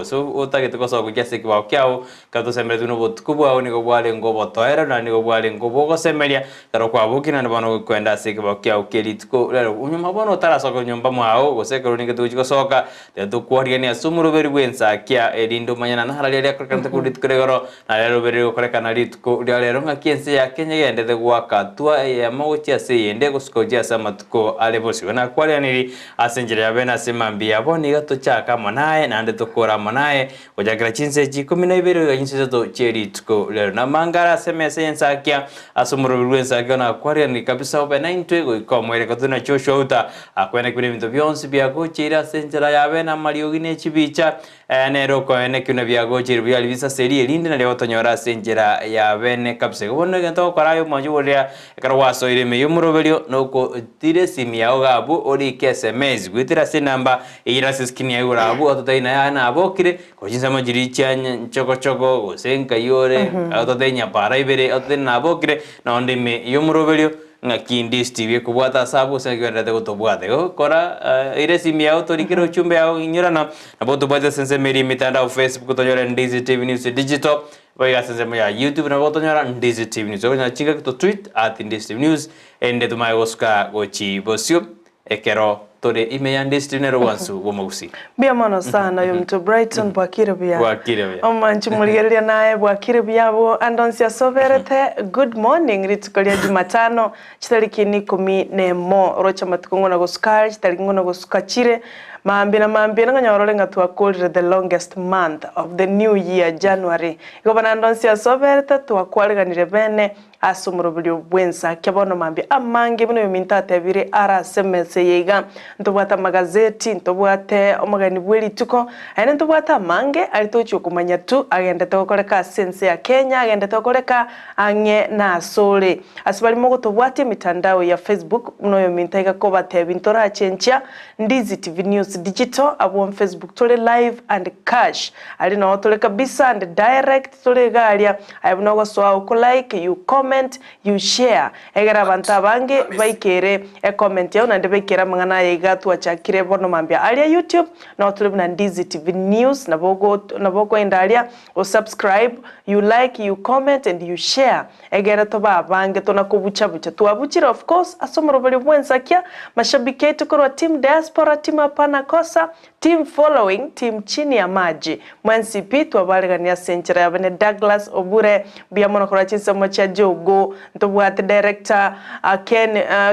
so utagete koso kujase kwa kyao kato semere tuno botukubwa oni ko bwale ngobo toera na ni ko bwale ngobo ko semelia karo kwa bukina ne bano kwenda sike kwa kyao kelitko lero unyuma bono taraso ko nyumba mwao ko sekero ni ketu ko soka de to kwari ni asumuru beri Ensakia elindo manyana na halali ya krakanta kudit kregoro na lero beri ko krekana litko lero ngakiense ya Kenya yende de gwaka tua ya mauti ase yende ko skoja samatko alebosi na kwali aniri asenjere ya bena semambia boni gato chaka manae na ande tokora manae ojagira chinse ji 12 ga chinse to cheri tko lero na mangara semese Ensakia asumuru Ensakia na kwali ni kabisa obena intwe go ikomwere ko tuna chosho uta akwene kune bintu byonsi bya go chira senjera ya bena mariogine chibicha nero ko ene kuna bya go chiri bya libisa seri elinde na leo tonyora senjera ya bene kabisa bono gento korayo majuria karwaso ile me yumurobelio noko tire simia ogabu ori SMS gwitira se namba ira siskini ya urabu ototaina yana abokire ko jinsa majiri chanya choko go senka yore ototenya para ibere ototena abokire na onde me yumurobelio ngaki Ndizi TV kubwata sabu sengerete gutobwate kora ire simia otorikiro chumbe yao inyurana na boto bwate sense meri mitandao Facebook tonyora Ndizi TV News Digital Vaya sense ya YouTube na boto nyora Ndizi TV News na chinga to tweet @Ndizi TV News ende tumaye goska gochi bosio ekero tore imeya Ndizi TV nero wansu Gusii bia mono sana yo mto Brighton bwakire bia omanchi muligeria naye bwakire bia bo andonsia soverete good morning ritukolia Jumatano chitariki 14 rocha matukongo na goskar chitariki ngono goskachire maambi na nganyorole ngatwakolire the longest month of the new year January igobana ndonsia soverete twakwaliganire bene asumurubulyo Ensakia bono mambi amange bino yominta tebire ara SMS yega ntobwata magazeti ntobwate omagani bweli tuko ene ntobwata mange alitocho kumanya tu agenda tokoleka sense ya Kenya agenda tokoleka ange na sole asibali mogo tobwate mitandao ya Facebook uno yominta igakoba tebintora chencha Ndizi TV News Digital abo Facebook tole live and cash ali no tole kabisa and direct tole galia ayibuno go so ko like you comment you share egera banta bange baikere e comment yao na ndebekera mangana yigatu achakire bono mambia alia YouTube na tule na Ndizi TV News na bogo endalia o subscribe you like you comment and you share egera toba bange tona kubucha tuabuchira of course asomoro bali Ensakia mashabiki yetu kwa team diaspora team apana kosa team following team chini ya maji mwansipi twabalegania senchera ya bene Douglas Obure bia mono kwa chinsa mocha jogo ntobwate director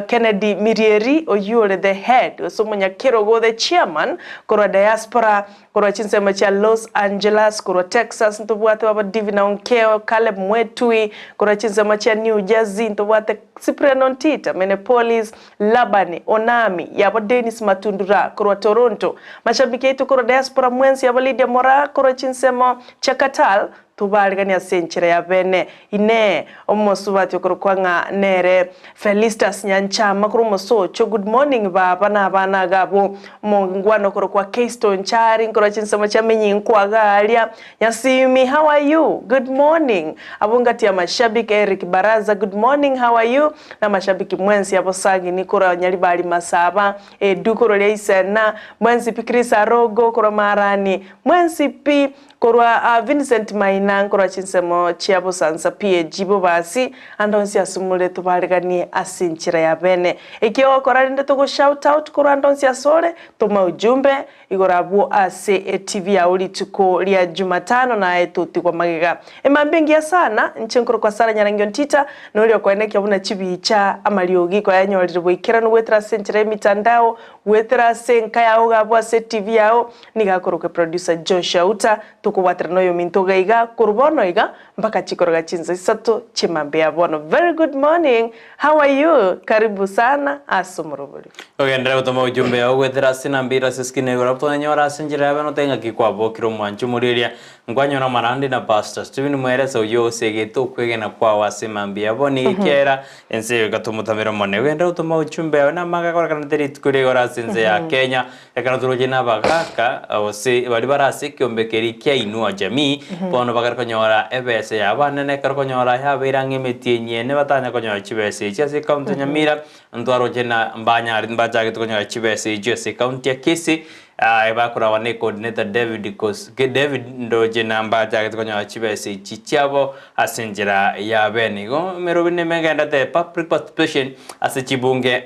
Kennedy Mirieri oyule the head so munya Kirogo the chairman kwa diaspora kwa chinsa mocha Los Angeles kwa Texas ntobwate baba Divina Onkeo Caleb Mwetui kwa chinsa mocha New Jersey ntobwate Cyprian Tita Minneapolis Labani Onami yabo Dennis Matundura kwa Toronto mashabiki yetu kwa diaspora mwensi yabo Lydia Mora kwa chinsemo Chakatal tubaligania senchera ya bene ine omosubati okorkwanga nere Felistas Nyanchama kurumoso cho good morning baba na bana gabo mongwano korokwa Keystone Chari nkora chinsema cha menyinkwa galia Nyasimi how are you good morning abungati ya mashabiki Eric Baraza good morning how are you na mashabiki mwensi hapo sagi nikora nyalibali masaba dukoro leisena mwensi Pikrisa Rogo kora marani mwensi pi korwa Vincent Maina korwa chinsemo chiabo sansa pie jibo basi andonsi asumule tubaligani asinchira ya bene ikio koralinde to shout out korwa andonsi asole tuma ujumbe igorabu ase TV ya uli tuko lia Jumatano na etuti kwa magiga emambingia sana nchenkoro kwa sana nyarangyo ntita nolio kwa eneki abuna chibicha amaliogi kwa yanyo waliribwikira nuwetra senchira mitandao wetra senka ya ogabu ase TV yao nigakoroke producer Joshua Uta tukuwatira noyo mintoga iga kurbono iga mpaka chikoroga chinza isato chimambia bono very good morning how are you karibu sana asumurubuli ogendera utoma ujumbe ya ugwetera sinambira siskine gorapto nyora sinjira bano tenga kikwabo kiro mwanchu muriria ngwanyo na marandi na pastor Steven Mweresa uyo segeto kwegena kwa wasimambia boni kera ense gatumutamira mone ogendera utoma ujumbe na maga kora kanateri tukure gora sinze ya Kenya ekana turujina bagaka ose bali barasi kyombekeri kya inua jamii bono bagar konyora ebese ya bana ne kar konyora ya birangi metinye ne batanya konyora chibese chase county Nyamira ndwaro jena mbanya mbaja gitu konyora chibese jese county ya Kisii bakura wane coordinator David ndoje namba jagete konya chibese chichabo asenjera ya benigo merobine megenda te public participation ase chibunge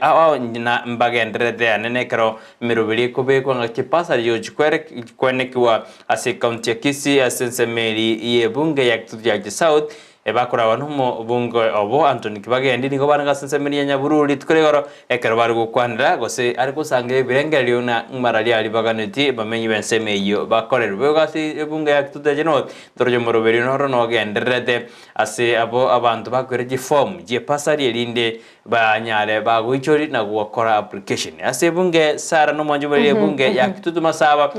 na mbagendrede anenekero merobili kubekwa ngakipasa yo kwenekiwa ase county ya Kisii asensemeri ye bunge ya Kitutu South bakura wanumo bungo obo Anthony Kibagendi niko bana gasensemeri ya Nyabururi tukoregoro ekero bari gukwanira gose ari kusange birengerio na marali ali baganeti bamenyi benseme iyo bakorerwe gasi bunge ya Kitutu North toroje moroberi no genderete ase abo abantu bakwereje form je pasari elinde banyale bagwichori na gukora application ase bunge Sara no manjumeli bunge ya Kitutu Masaba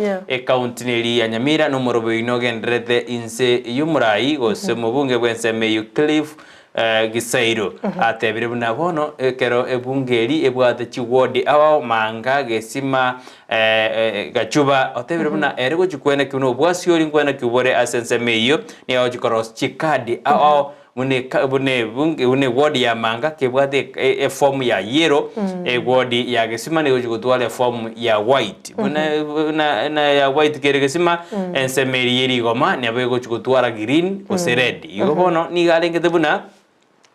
county neri ya Nyamira no moroberi no genderete inse yumurai gose mu bunge bwenseme Cliff Gisairo atebire buna bono kero ebungeri ebwate chiwodi awo manga gesima gachuba atebire buna erego chikwena kuno bwasiori kwena kubore asensemeyo ni awo chikoros chikadi awo une wodi ya manga kebwate form ya yellow wodi ya gesima ni ojikotwale form ya white na ya white kere gesima ensemeri yeri goma ni abego chikotwara green ose red igo bono ni galengete buna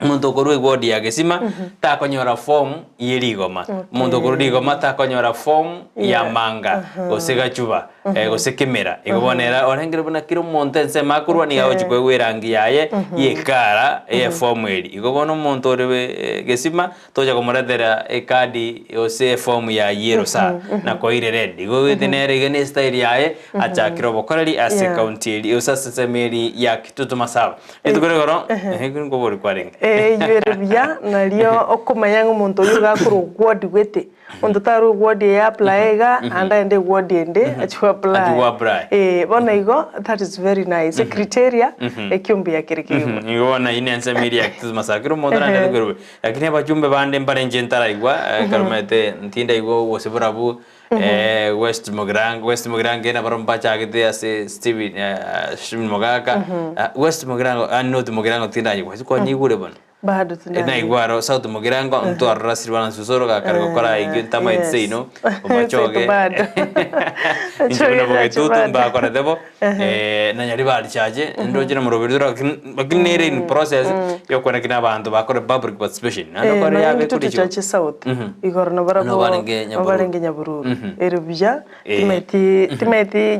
muntu korwe wodi ya gesima ta konyora form yeri goma muntu korwe goma ta konyora form ya manga ose gachuba ose kemera igo bonera orengere buna kiro montense makurwa ni awo chikwe rangi yaye yekara form eri igo bono muntu orwe gesima toja komoradera kadi ose form ya yellow sa na koire red igo wetenere gene style yaye acha kiro bokorari ase county eri osa sensemeri ya Kitutu Masaba etukoregoro ngo bori kwarenga Yerebia nalio okumanya umuntu yuga kuru ward wete umuntu taru ward ya applyga anda ende ward ende achu apply bona igo that is very nice criteria ekyumbi ya kirikiro igo na inense media Kitutu Masakiro modana ende guru lakini abajumbe bande mbarenje ntara igwa karumete ntinda igo woseburabu West Mogrange na baromba chagite ase Steven Mogaka West Mogrange not Mogrange tinda igwa ko nyigure bona bado tunda na igwaro South Mogrange mtu arasirwana susoro ga kargo kora igita maitse no omachoge nchona bogetutu mba kora debo na nyari bali chaje ndoje na murobirura bakinere in process yo kona kina bantu bakora public participation ando kora yabe kuri chaje South igoro na barabo barenge Nyabururu erubya timeti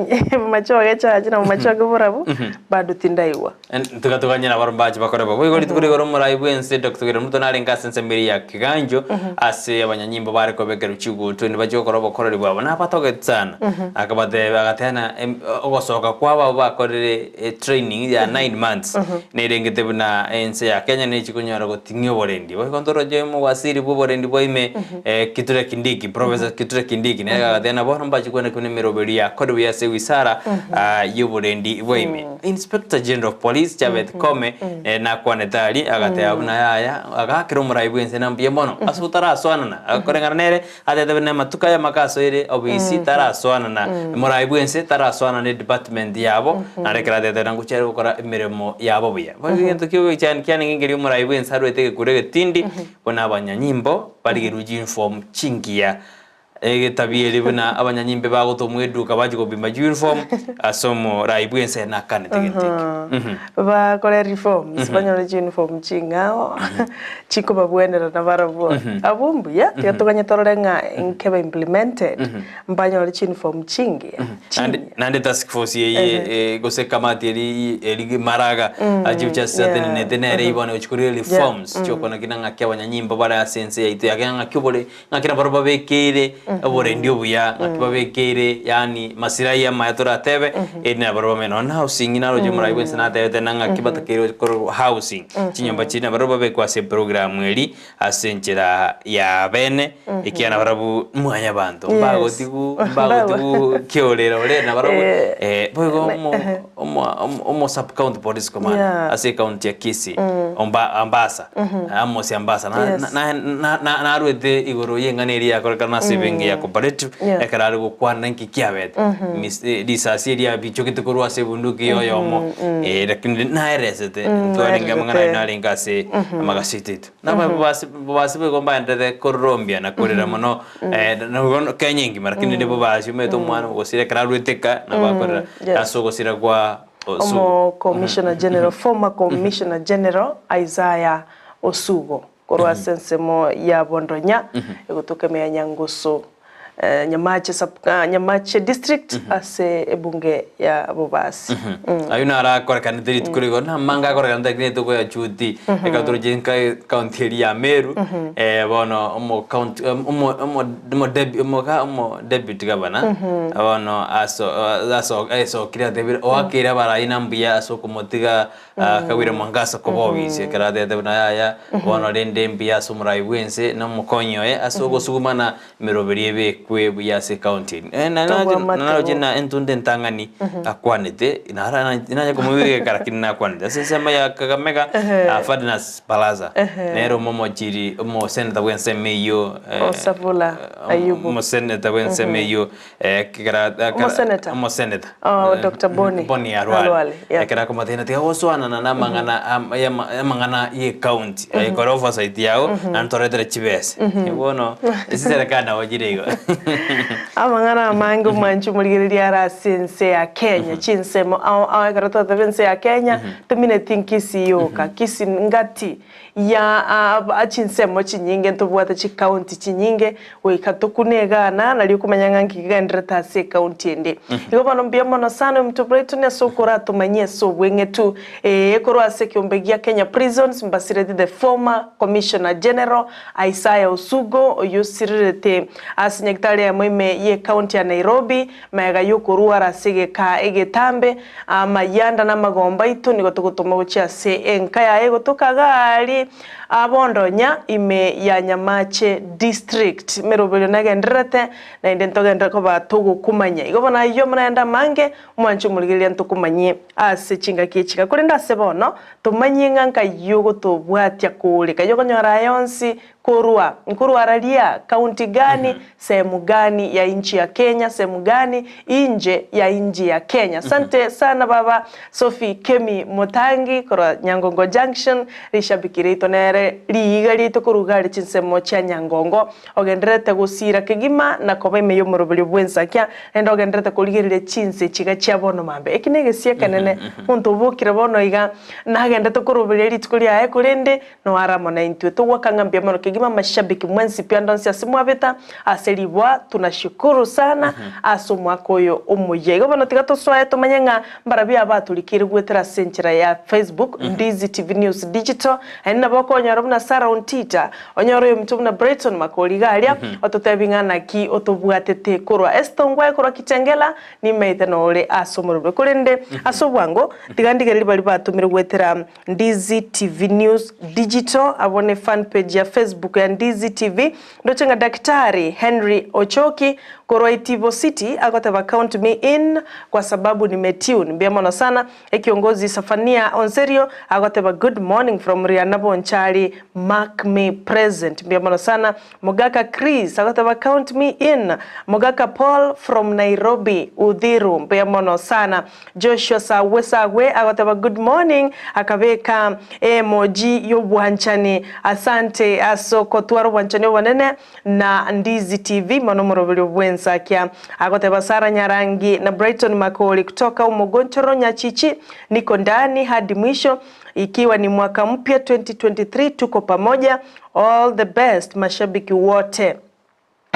machoge chaje na machoge burabu bado tindaiwa tukatuganya na barombaje bakora babo igori tukuri muraibu ense Dr. Muto narenga sensemeri ya Kiganjo ase abanyanyimbo bare ko begera chigo twende bajokora bokorori bwabo napatoge sana akabate bagatena ogosoka kwaba bakorere training ya 9 months nerengete buna ense ya Kenya ne chikunyara gotingyo borendi bo kontoroje mu wasiri bo borendi boime Kiture Kindiki Professor Kiture Kindiki ne agatena bono mbachikone kune meroberi ya kodo ya se wisara yuborendi boime Inspector General of Police Chabet Kome na kwanetali agate na yaya agakiro muraibu ense nambiye mono asutara swanana akorengana nere atete na matuka ya makaso ire obisi tara swanana muraibu ense tara swanana ne department yabo narekera tete nanguchere gukora imirimo yabo buya bagento kiyo cyane cyane ngingeri muraibu ense harwetege kurege tindi bona abanyanyimbo bari uniform chingia tabiye buna abanyanyimbe bagotomweduka baje kubimba uniform asomo raibu ense na kane tegenti ba kore reforms banyore uniform chingao chiko babwendera na barabo abumbu ya yatuganya tororenga nkeba implemented mbanyore uniform chingi nande task force ye gose kamati eri maraga ajucha certain netenere ibone uchukuri reforms chokona kinanga kya abanyanyimbo bara sense yaite yakanga kyobole ngakira barabo bekere abore ndio buya ngakibabekere yani masirai ya mayatora tebe ene barabo meno na housing inaro jumura ibwense na tebe nanga kibatakero housing chinyamba china barabo be kwase program eri asenjera ya bene ikiana barabo mwanya bantu bago tigu kiolera ole na barabo bogo omo sub county police command ase county ya Kisii ambasa amosi ambasa na arwete igoro yenganeri yakora kana saving ya cooperative ekarari gukwana nki kiabet disaseria bichokite korwa sebunduki yoyomo lakini na eresete twaringa mangana na ringase magasitito na basi begomba ndede korombia na korera mono na kenyingi marakini ndebo basi meto mwana gosire kararweteka na bakora aso gosira kwa Commissioner General former Commissioner General Isaiah Osugo korwa sensemo ya Bondonya egotoka me Nyangusu Nyamache district ase ebunge ya Bobasi ayuna ara kora kaniteri tukurigo na manga kora kaniteri to ya chuti ekatoro jenka county ya Meru bono mo county mo deputy governor bono aso kira debir o akira bara inambia aso komotiga kawira mangasa kobobise kara de na ya bono rende mbia sumrai wense na mukonyo aso gosugumana meroberiebe kwe buyase county na jina entunde ntangani akwanete inara kumuwe karakina akwanete sema ya Kakamega Fadinas Balaza nero momo jiri mo senator wense meyo Osavula Ayubu mo senator wense meyo mo senator Dr. Boni Arwale kara komatena te oswana na mangana ye county ay korofa site yao na ntoretere chibese bono sisera kana wajirego amangana mangu manchu muligiriria ra sense ya Kenya chinsemo au karata vense ya Kenya tumine thinkisi yoka kisi ngati ya achinsemo chinyinge ntobwata chi county chinyinge we katukunega na likumanyanga nkigendera ta se county ende iko bano mbiamo no sana mtopreto ne sokora tumanye so wengetu ekoro ase kyombegia Kenya prisons mbasiredi the former commissioner general Isaiah Osugo oyosirete asinyekitari ya mwime ye county ya Nairobi mayaga yokorua rasige ka egetambe amayanda na magomba itu nigotugutuma gucia se enkaya egotukagali Bondonya ime ya Nyamache district merobelo nagenderete na indentogendera ko batugo kumanya igobona iyo mnaenda mange mwanchu muligiria ntukumanye ase chinga kichika kuri ndase bono tumanye nganka yogo tobwatia kule kayogo nyora yonsi korua nkuru aralia county gani sehemu gani ya inchi ya Kenya sehemu gani nje ya inji ya Kenya asante sana baba Sophie Kemi Motangi kora Nyangongo Junction rishabikirito nere liigarito kurugari chinsemo cha Nyangongo ogenderete gusira kigima na koba imeyo murubuli bwensakia endo ogenderete kuligirire chinse chiga cha bono mambe ekinege siekanene muntu bukire bono iga nagendete kurubuli litukuri aye kurende no aramo na intwe to wakangambia mono kigima mashabiki mwensi pia ndonsi asimwabeta aselibwa tunashukuru sana asomwakoyo omuyego bono tigato swaye tumanyenga mbarabi abatulikire gwetera senchira ya Facebook Ndizi TV News Digital ena bako nyarobna Sara Ontita onyoro yo mtumna Brighton makoligalia ototebingana ki otobwatete korwa estongwa korwa kitengela ni meiteno ole asomurwe kurende asobwango tigandigere bali batumire gwetera Ndizi TV News Digital abone fan page ya Facebook ya Ndizi TV ndochenga daktari Henry Ochoki korwa Itivo City agoteva count me in kwa sababu nimetune mbiamono sana ekiongozi Safania Onserio agoteva good morning from Rianabo Nchali mark me present mbiamono sana Mogaka Chris agoteva count me in Mogaka Paul from Nairobi Udhiru mbiamono sana Joshua Sawesagwe agoteva good morning akaveka emoji yobwanchani asante asoko twaro bwanchani wanene na Ndizi TV monomoro Ensakia agoteba Sara Nyarangi na Brighton Makoli kutoka Umogonchoro Nyachichi niko ndani hadi mwisho ikiwa ni mwaka mpya 2023 tuko pamoja all the best mashabiki wote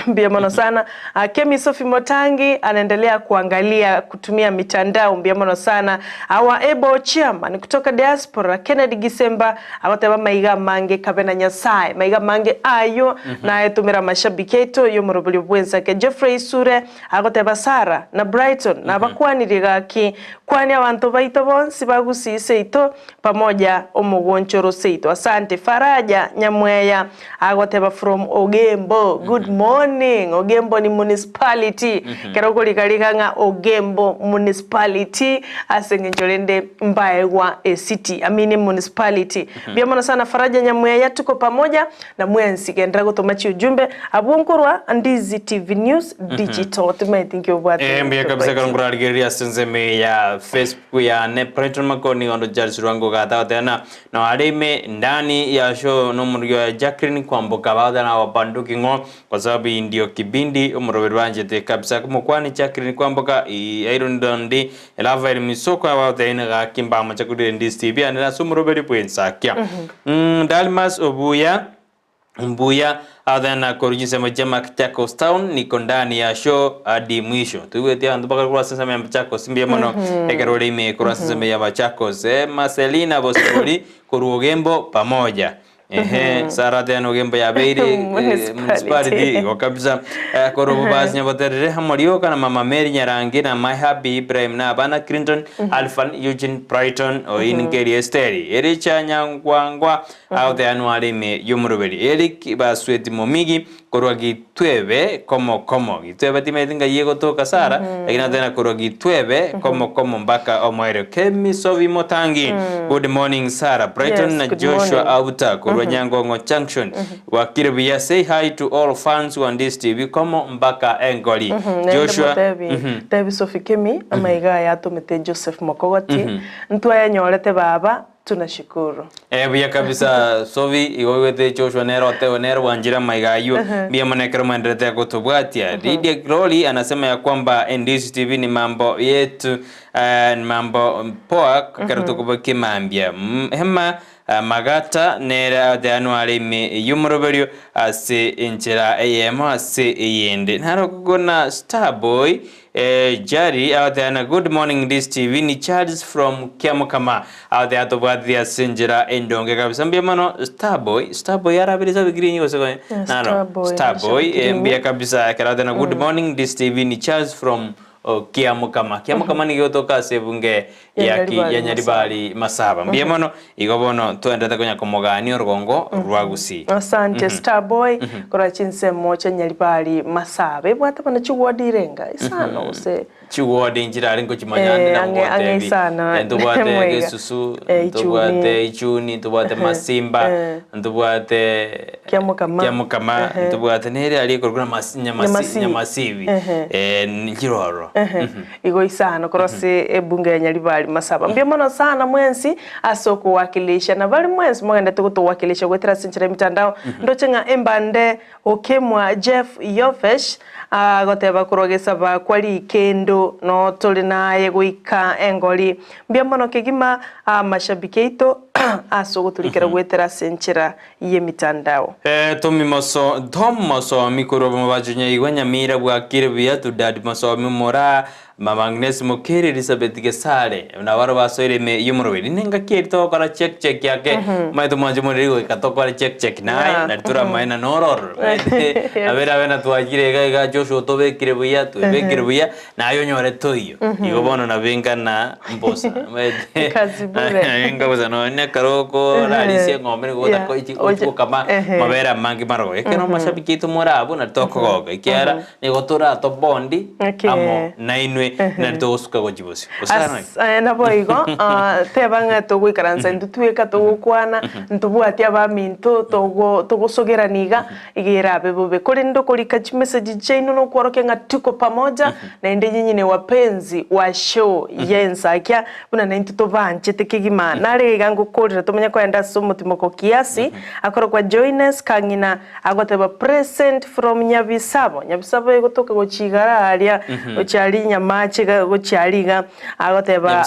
mbiamono sana Kemi Sophie Motangi anaendelea kuangalia kutumia mitandao mbiamono sana awa ebo chairman kutoka diaspora Kennedy Gisemba awateba maiga mange kabena nyasaye maiga mange ayo na etumira mashabiki yetu yo murubuli bwenza ke Jeffrey Sure agoteba Sara na Brighton na bakwani rigaki kwani abantu baito bonsi bagusii seito pamoja omugonchoro seito asante Faraja Nyamweya agoteba from Ogembo good morning morning. Ogembo ni municipality. Kero kulikalika nga Ogembo municipality. Asengenjolende Mbaewa city. Amini municipality. Biamono sana Faraja Nyamweya tuko pamoja na mwensi kendra kutomachi ujumbe. Abuonkurwa Ndizi TV News Digital. Tume think you what. Mbia kabisa karungura aligeria senzeme ya Facebook ya ne Brighton Makoni ondo Charles Rwango gata tena na alime ndani ya show no muryo ya Jacqueline kwamboka baada na wabanduki ngo kwa sababu ndio kibindi umurobero wanje te kabisa kumukwani Jacqueline kwamboka Iron Dondi elava elimisoko baada ina ga kimba machakudi Ndizi TV anela sumurobero po Ensakia Dalmas Obuya Mbuya adana korujise majama Machakos Town niko ndani ya show hadi mwisho. Tuwetia ndubaka kwa sasa ya Machakos mbia mono ekerole ime kwa sasa ya Machakos Marcelina Bosoli Kuruogembo pamoja. Sara tena Ogembo ya Beire municipality kwa kabisa korobo basi nyabotere hamolioka na mama Mary Nyarangi na My Happy Ibrahim na bana Clinton Alphan Eugene Brighton o ingeri Esteri Ericha Nyangwangwa au the annual me yumurubeli Eric basweti momigi korwagi twebe komo gitwebe timetinga yego toka Sara lakini tena korwagi twebe komo mpaka omwere Kemi Sovi Motangi. Good morning Sara Brighton na Joshua Auta Nyangongo Junction Wakiribia say hi to all fans on this TV komo mpaka Engoli Joshua David Sophie Kemi amaiga ya tumete Joseph Mokogoti ntwaye nyorete baba tunashukuru bia kabisa Sovi iwete Joshua nero wanjira maigayo bia manekero mandrete kutubwatia Lydia Groli anasema ya kwamba Ndizi TV ni mambo yetu mambo poa karutuko kimambia hema Magata nera de annual me yumroberio ase inchera AM ase yende naro kugona Starboy Jari out there na good morning this TV ni Charles from Kiamukama out there to badia sinjera endonge kabisa mbia mano Starboy yara bilisa bigiri nyo seko Starboy mbia kabisa kera na good morning this TV ni Charles from Kiamukama ni gotoka sebunge ya Nyaribali Masaba mbia mono igobono tuendete konya komogani orugongo rwa Gusii. Asante Starboy kora chinse mocha Nyaribali Masaba bwata bana chugwadirenga isano use chugwadi njira aringo chimanyande na ngote ndubwate Gesusu ndubwate Ichuni ndubwate Masimba ndubwate Kiamukama ndubwate nere ali koruguna nyamasivi njiroro igo isano korose ebunge ya Nyaribali Masaba mbia mono sana mwensi asoko wakilisha na bali mwensi mwenda tukuto wakilisha gwetera sinchira mitandao ndochenga embande okemwa Jeff Yofesh goteba kurogesa ba kwali kendo no tolina yeguika Engoli mbia mono kigima mashabikeito asoko tulikera gwetera sinchira ye mitandao tomoso mikoro mabajunya igwa Nyamira bwakire bya tudadi maso mora Mama Agnes Mukiri Elizabeth Gesare na waro basoire me yumurobeli nenga kirito kora check yake maito manje muri katokora check naye na tura maina noror abera tuagire ga Joshua tobe kirebuya tubekirebuya nayo nyore toyo igo bono na benga na mbosa kazibure nenga bozano ne karoko ralise ngombe gota ko ichi kama mabera mangi maro ekeno mashabiki to morabo na tokogoga ikiara ni gotora to bondi amo nainwe na dosuka gojibosi osana na boigo tebanga to gwikaranza ndutweka to gukwana ntubwati abaminto to gusogeraniga igira bebe kuri ndo kulika message chaino no kworoke nga tuko pamoja na ende nyinyi wapenzi wa show ya Ensakia buna na into vanche tekigima nare gangu kodra tumenya kwenda sumutimo kiasi akoro kwa joiners kangina agoteba present from Nyabisabo igotoka gochigara alia ochali nyamache gochaliga agoteba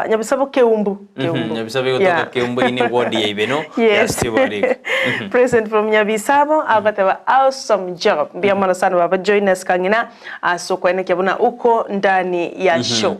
Nyabisabo keumbu Nyabisabo igotoka keumbu ine ward ya ibeno yes present from Nyabisabo agoteba awesome job mbia mwana sana baba joiners kangina so kwene kebuna uko ndani ya show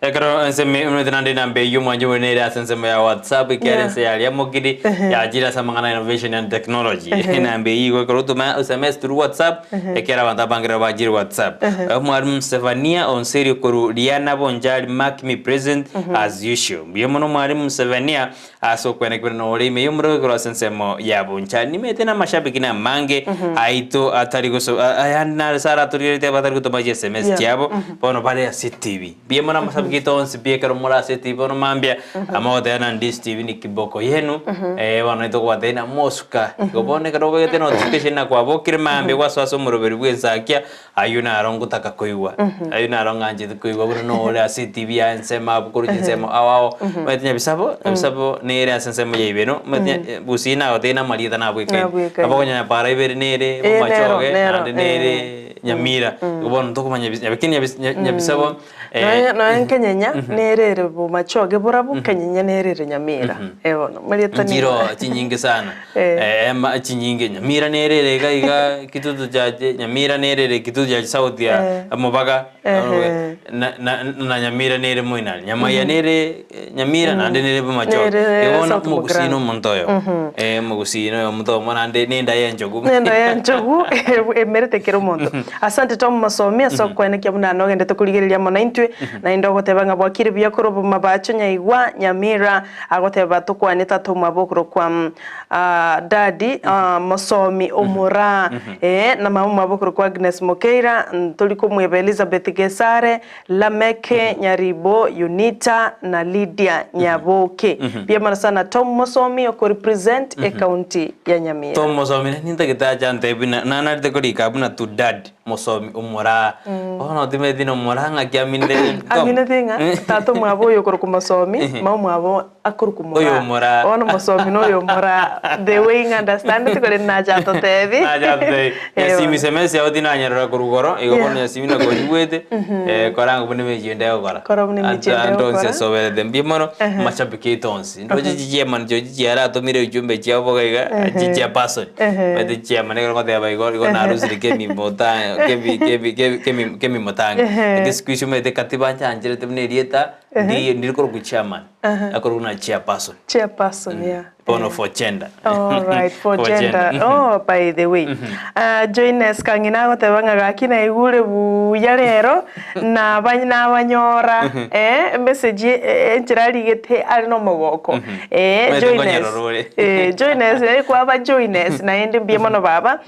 Ekaro nseme unodinande nambe yumanyo ne da sensema ya WhatsApp ikiarense ya mogidi ya ajira samangana innovation and technology nambe yigo karo tuma SMS through WhatsApp ekera banda bangira bajiri WhatsApp mwarim Stefania onseri koru Diana Bonjali mark me present as usual biyemono mwarim Stefania aso kwene kwene ori me yumro karo sensemo ya Bonjali nimete na mashabiki na mange aito atarigoso ayana sara turite batar kutuma SMS chabo bono bale ya CTV biyemono mashabiki tonsi pia karo mora CTV bono mambia ama tena Ndizi TV ni kiboko yenu wana ito kwa tena mosuka gobone karo bete notification na kwa bokire mambia kwa swaso muroberi bwe Ensakia ayuna arongo taka koiwa ayuna aronga anje koiwa bono no ole CTV ya ensema bukuru nsema awao metnya bisabo nere asensema yebeno metnya busina otena malita na bwe kai abakonya para ibere nere machoge nere Nyamira bono tokumanya bisabo no enkenya nerere bu machoge burabu kenyenya nerere Nyamira ebono malita ni jiro chinyinge sana chinyinge Nyamira nerere iga kitutu jaje Nyamira nerere kitutu jaje sauti ya mobaga na Nyamira nere moina Nyamaya nere Nyamira na nere bu machoge ebono mugusino montoyo mugusino yo monto monande nenda yenjogu emerete kero monto asante Tom Masomia sokwene kya muna nogende tukuligereria mona intwe na indogo tebanga bwakire byakoro mabacho nyaigwa Nyamira agoteba tukwaneta tumabokro kwa dadi Masomi omura na mama mabokro kwa Agnes Mokeira tuliko mwebe Elizabeth Gesare Lameke Nyaribo Unita na Lydia Nyaboke pia mara sana Tom Masomi oko represent county ya Nyamira Tom Masomi ninta kitaja ntebina nana tekorika buna tu dad Masomi omura ono timedino omura ngakiaminde amina thinga tato mwabo yokoro ku Masomi mwabo akuru ku mura oyo mura ono Masomi no yo mura the way understand it kore na jato tevi na jato ya simi semesi ya odina nyarora kurugoro igobona ya simi na gojuwete korango bune mejende ogora korabune mejende ogora andonse sobere dembi mono mashabiki tonsi ndoje jijeman joji ara to mire ujumbe chabo gaiga jije person mede chairman ngoro de baigor na rusiri kemi mota kemi motanga ekiskuisho mede katiba chanjere temne rieta ndi koro ku chairman akoro na chairperson yeah Bono for gender. All right, for gender. Oh, by the way. Join us kangina go tebanga gakina igure bu yarero na banyora message enchirali gete ari no mogoko join us join us kwa ba join us na ende mbiemono baba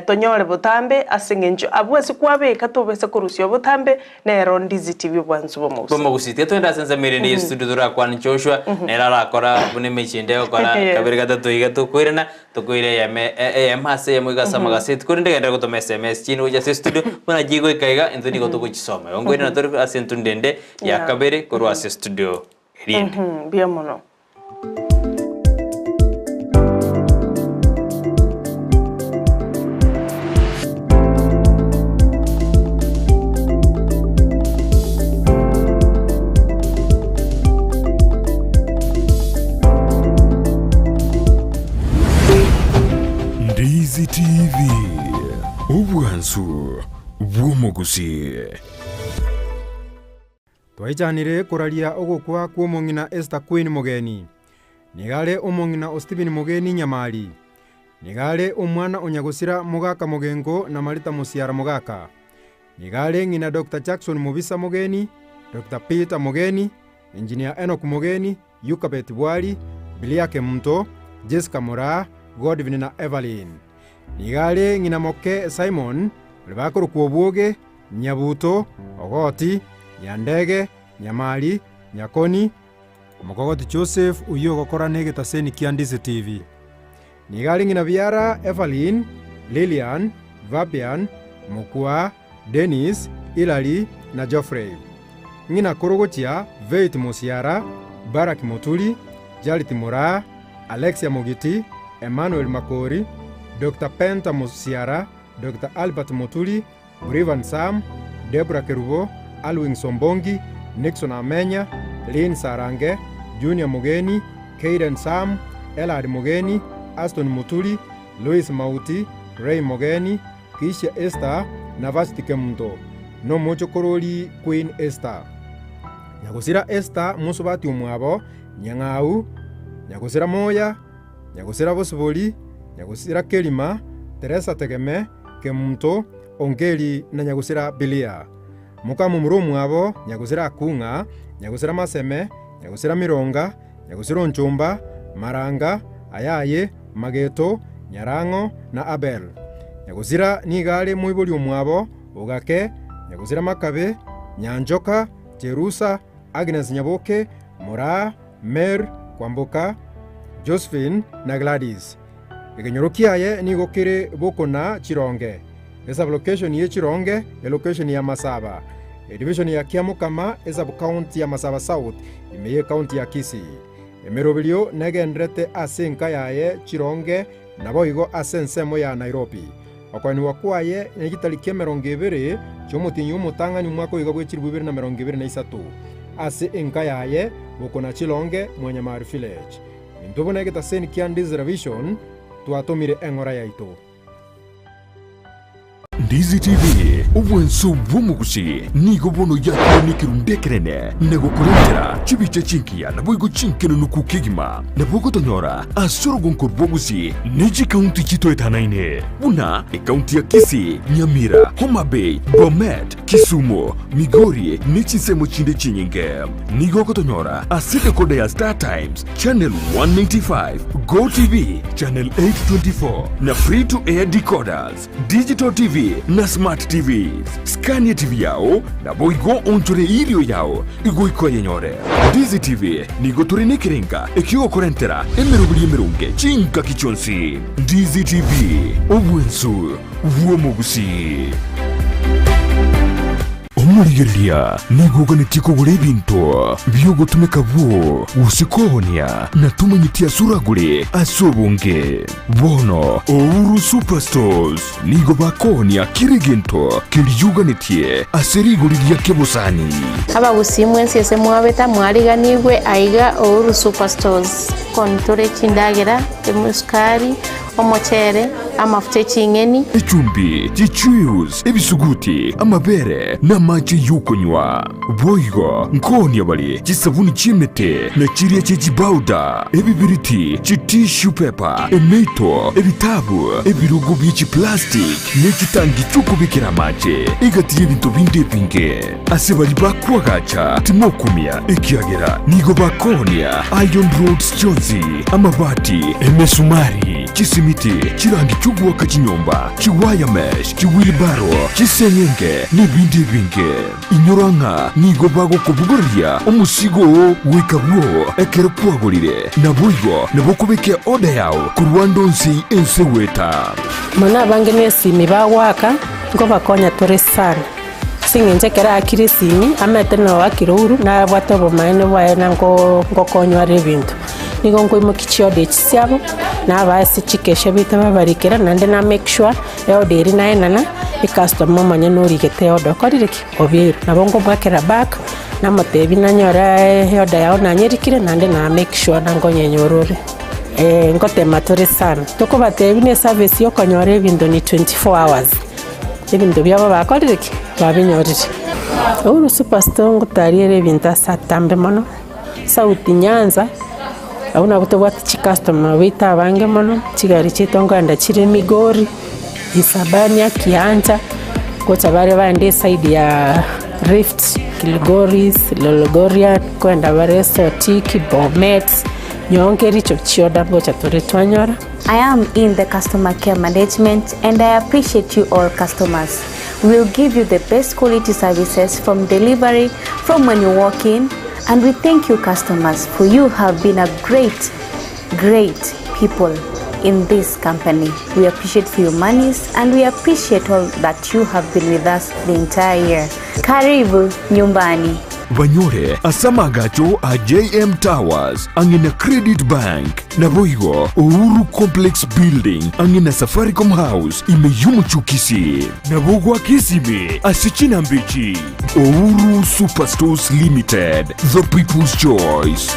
tonyore butambe asingenjo abwese kwabeka tobese kurusyo butambe nero Ndizi TV bwanzu bomo gusite to ndasenza mere ni studio dura kwa Joshua nera akora bune mechinde okora kabiri gatatu igato kwirana tukwire ya mase ya mwiga samaga set kurinde genda gutoma SMS chini uja studio bona jigo ikaiga entoni goto kuchisoma ngwire na tori asentu ndende ya kabiri kurwa studio rinde bia mono Ndizi TV ubwansu bw'omugusii twaijanire kuraria ogukwa kwa omong'ina Esther Queen Mugeni nigare omong'ina Stephen Mugeni Nyamali nigare omwana Onyagusira Mugaka Mugengo na Marita Musiara Mugaka nigare ng'ina Dr. Jackson Mubisa Mugeni Dr. Peter Mugeni Engineer Enoch Mugeni Yukabet Bwali Biliake Mto Jessica Mora Godwin na Evelyn nigare ng'ina Moke Simon libakuru kuobuoge Nyabuto Ogoti Nyandege Nyamali Nyakoni Omukogoti Joseph uyo gokora negetaseni kia Ndizi TV nigare ng'ina Biara Evelyn Lilian Fabian Mukua Dennis Ilali na Geoffrey ng'ina Kurugutia Veit Musiara Barak Mutuli Jalit Mura Alexia Mugiti Emmanuel Makori, Dr. Penta Musiara, Dr. Albert Mutuli, Brivan Sam, Deborah Kerubo, Alwin Sombongi, Nixon Amenya, Lynn Sarange, Junior Mugeni, Kaden Sam, Elad Mugeni, Aston Mutuli, Louis Mauti, Ray Mugeni, Kisha Esther, Navasti Kemunto, No Mocho Koroli, Queen Esther. nyagusira Esther musubati umwabo Nyang'au, nyagusira Moya, nyagusira Bosiboli, nyagusira Kelima, Teresa Tegeme, Kemunto, Ongeli na nyagusira Bilia. Mukamumuru umwabo nyagusira Akunga, nyagusira Maseme, nyagusira Mironga, nyagusira Onchumba, Maranga, Ayaye, Mageto, Nyarango na Abel. Nyagusira Nigale muiboli umwabo Ogake, nyagusira Makabe, Nyanjoka, Jerusa, Agnes Nyaboke, Mora, Mer, Kwamboka, Josephine na Gladys. Igenyorokiaye nigokire Bokona Chironge. Esa location ye Chironge, e location ya Masaba. E division ya Kiamukama esa county ya Masaba South, imeye county ya Kisii. Emerobilio negendrete asenka yaye Chironge na boigo asensemo ya Nairobi. Okwani wakwaye negitalikia 20 chomutinyu mutangani mwako igabwe chiri 2023 ase enka yaye Bokona Chilonge mwenye Mari Village. Intobo negeta seni kia Ndizi revision tuatomire engora yaito. Ndizi TV ubwenso bw'omugusi nigo bono yakirundekerene nego kurentera chibiche chinkia na boigo chinkeno nukukigima na bogo tonyora asoro gonko bogusi neji county chito etanaine buna county ya Kisii, Nyamira, Homa Bay, Bomet, Kisumu, Migori nechi semo chinde chinyinge nigo kotonyora asite kode ya Star Times channel 195, Go TV channel 824 na free to air decoders, digital TV na smart TVs. Scania TV yao na boigo onchore ilio yao igo iko yenyore. Ndizi TV nigo turine kirenga ekio korentera emerunge chinka kichonsi. Ndizi TV obwensu vuomugusi. Omurigelia nigo ganitiko gure binto byogo tumeka vuo usikohonia na tumanyitia suragure asobunge bono Ouru Superstores nigo bakonia kirigento kiryuganitie aseriguriria kebosani Gusii mwensi ese mwabeta mwariganirwe aiga Ouru Superstores kontore chindagera emuskari omochere amafuta chingeni echumbi chichuyus ebisuguti amabere na machi yukonywa boigo nkoni abali chisabuni chimete na chiria chechibauda ebibiriti tissue paper emeito ebitabu ebirugo bichi plastic nechitangi chukubikira mache igati ebintu binde pinge asebali bakwagacha timokumia ekiagera nigo bakonia Iron Roads Jozi amabati emesumari chisimiti chirangi chugwa kachinyomba chiwaya mesh chiwilbaro chisenyenge nibindi binge inyoranga nigo bago kubuguria omusigo wikabuo ekero kwagulire nabuigo nabokubeke oda yao kurwandonsi enseweta mana bange nesimi bawaka ngo bakonya tore sana singenje kera akirisini ametena wakiruru na bwatobo maene bwaena ngo konywa rebintu nigo ngo imukichiode chisiabo na basi chikeshe bita babarikira nande na make sure eoderi naenana customer manya nori gete odo koririki obieru nabongo bwakera back na matebi nanyora yoda yao nanyerikire nande na make sure nango nyenyorore ngote matore sana toko batebi ne service yo konyore bindo ni 24 hours ebintu byabo bakoririki babinyorire Ouru Superstore ngutariere binta satambe mono sauti Nyanza auna butobwati chi customer wita bange mono chigari chitonganda chire Migori Isabania Kianja kocha bare bande side ya Rift Kilgoris Lologoria kwenda bare Sotiki Bomet nyongeri chokchioda bocha tore twanyora. I am in the customer care management and I appreciate you all customers. We'll give you the best quality services from delivery, from when you walk in, and we thank you customers for you have been a great people in this company. We appreciate for your monies and we appreciate all that you have been with us the entire year. Karibu nyumbani. Banyore asamagacho a JM Towers angina Credit Bank na boigo Ouru Complex Building angina Safaricom House imeyumu chukisi na bogwa kisime asichina mbichi Ouru Superstores Limited, the people's choice.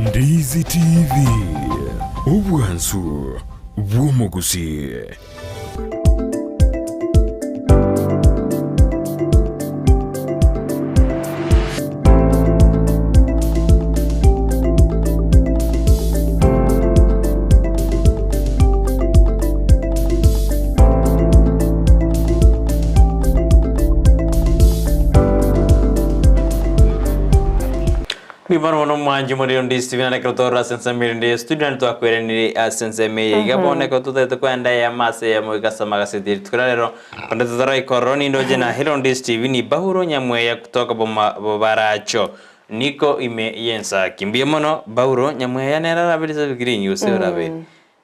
Ndizi TV ubwansu bw'omugusi. Bimano no mwanji muri Ndizi vina nekrotora sense mirinde student to akwere ni sense me gabone ko tuta kwenda ya mase ya moika samaga sedir tukarero pande tutara ikoroni ndoje na hero Ndizi vini bahuro nyamwe ya kutoka bobaracho niko ime yensa kimbie mono bahuro nyamwe ya nera rabiriza green yuse rabe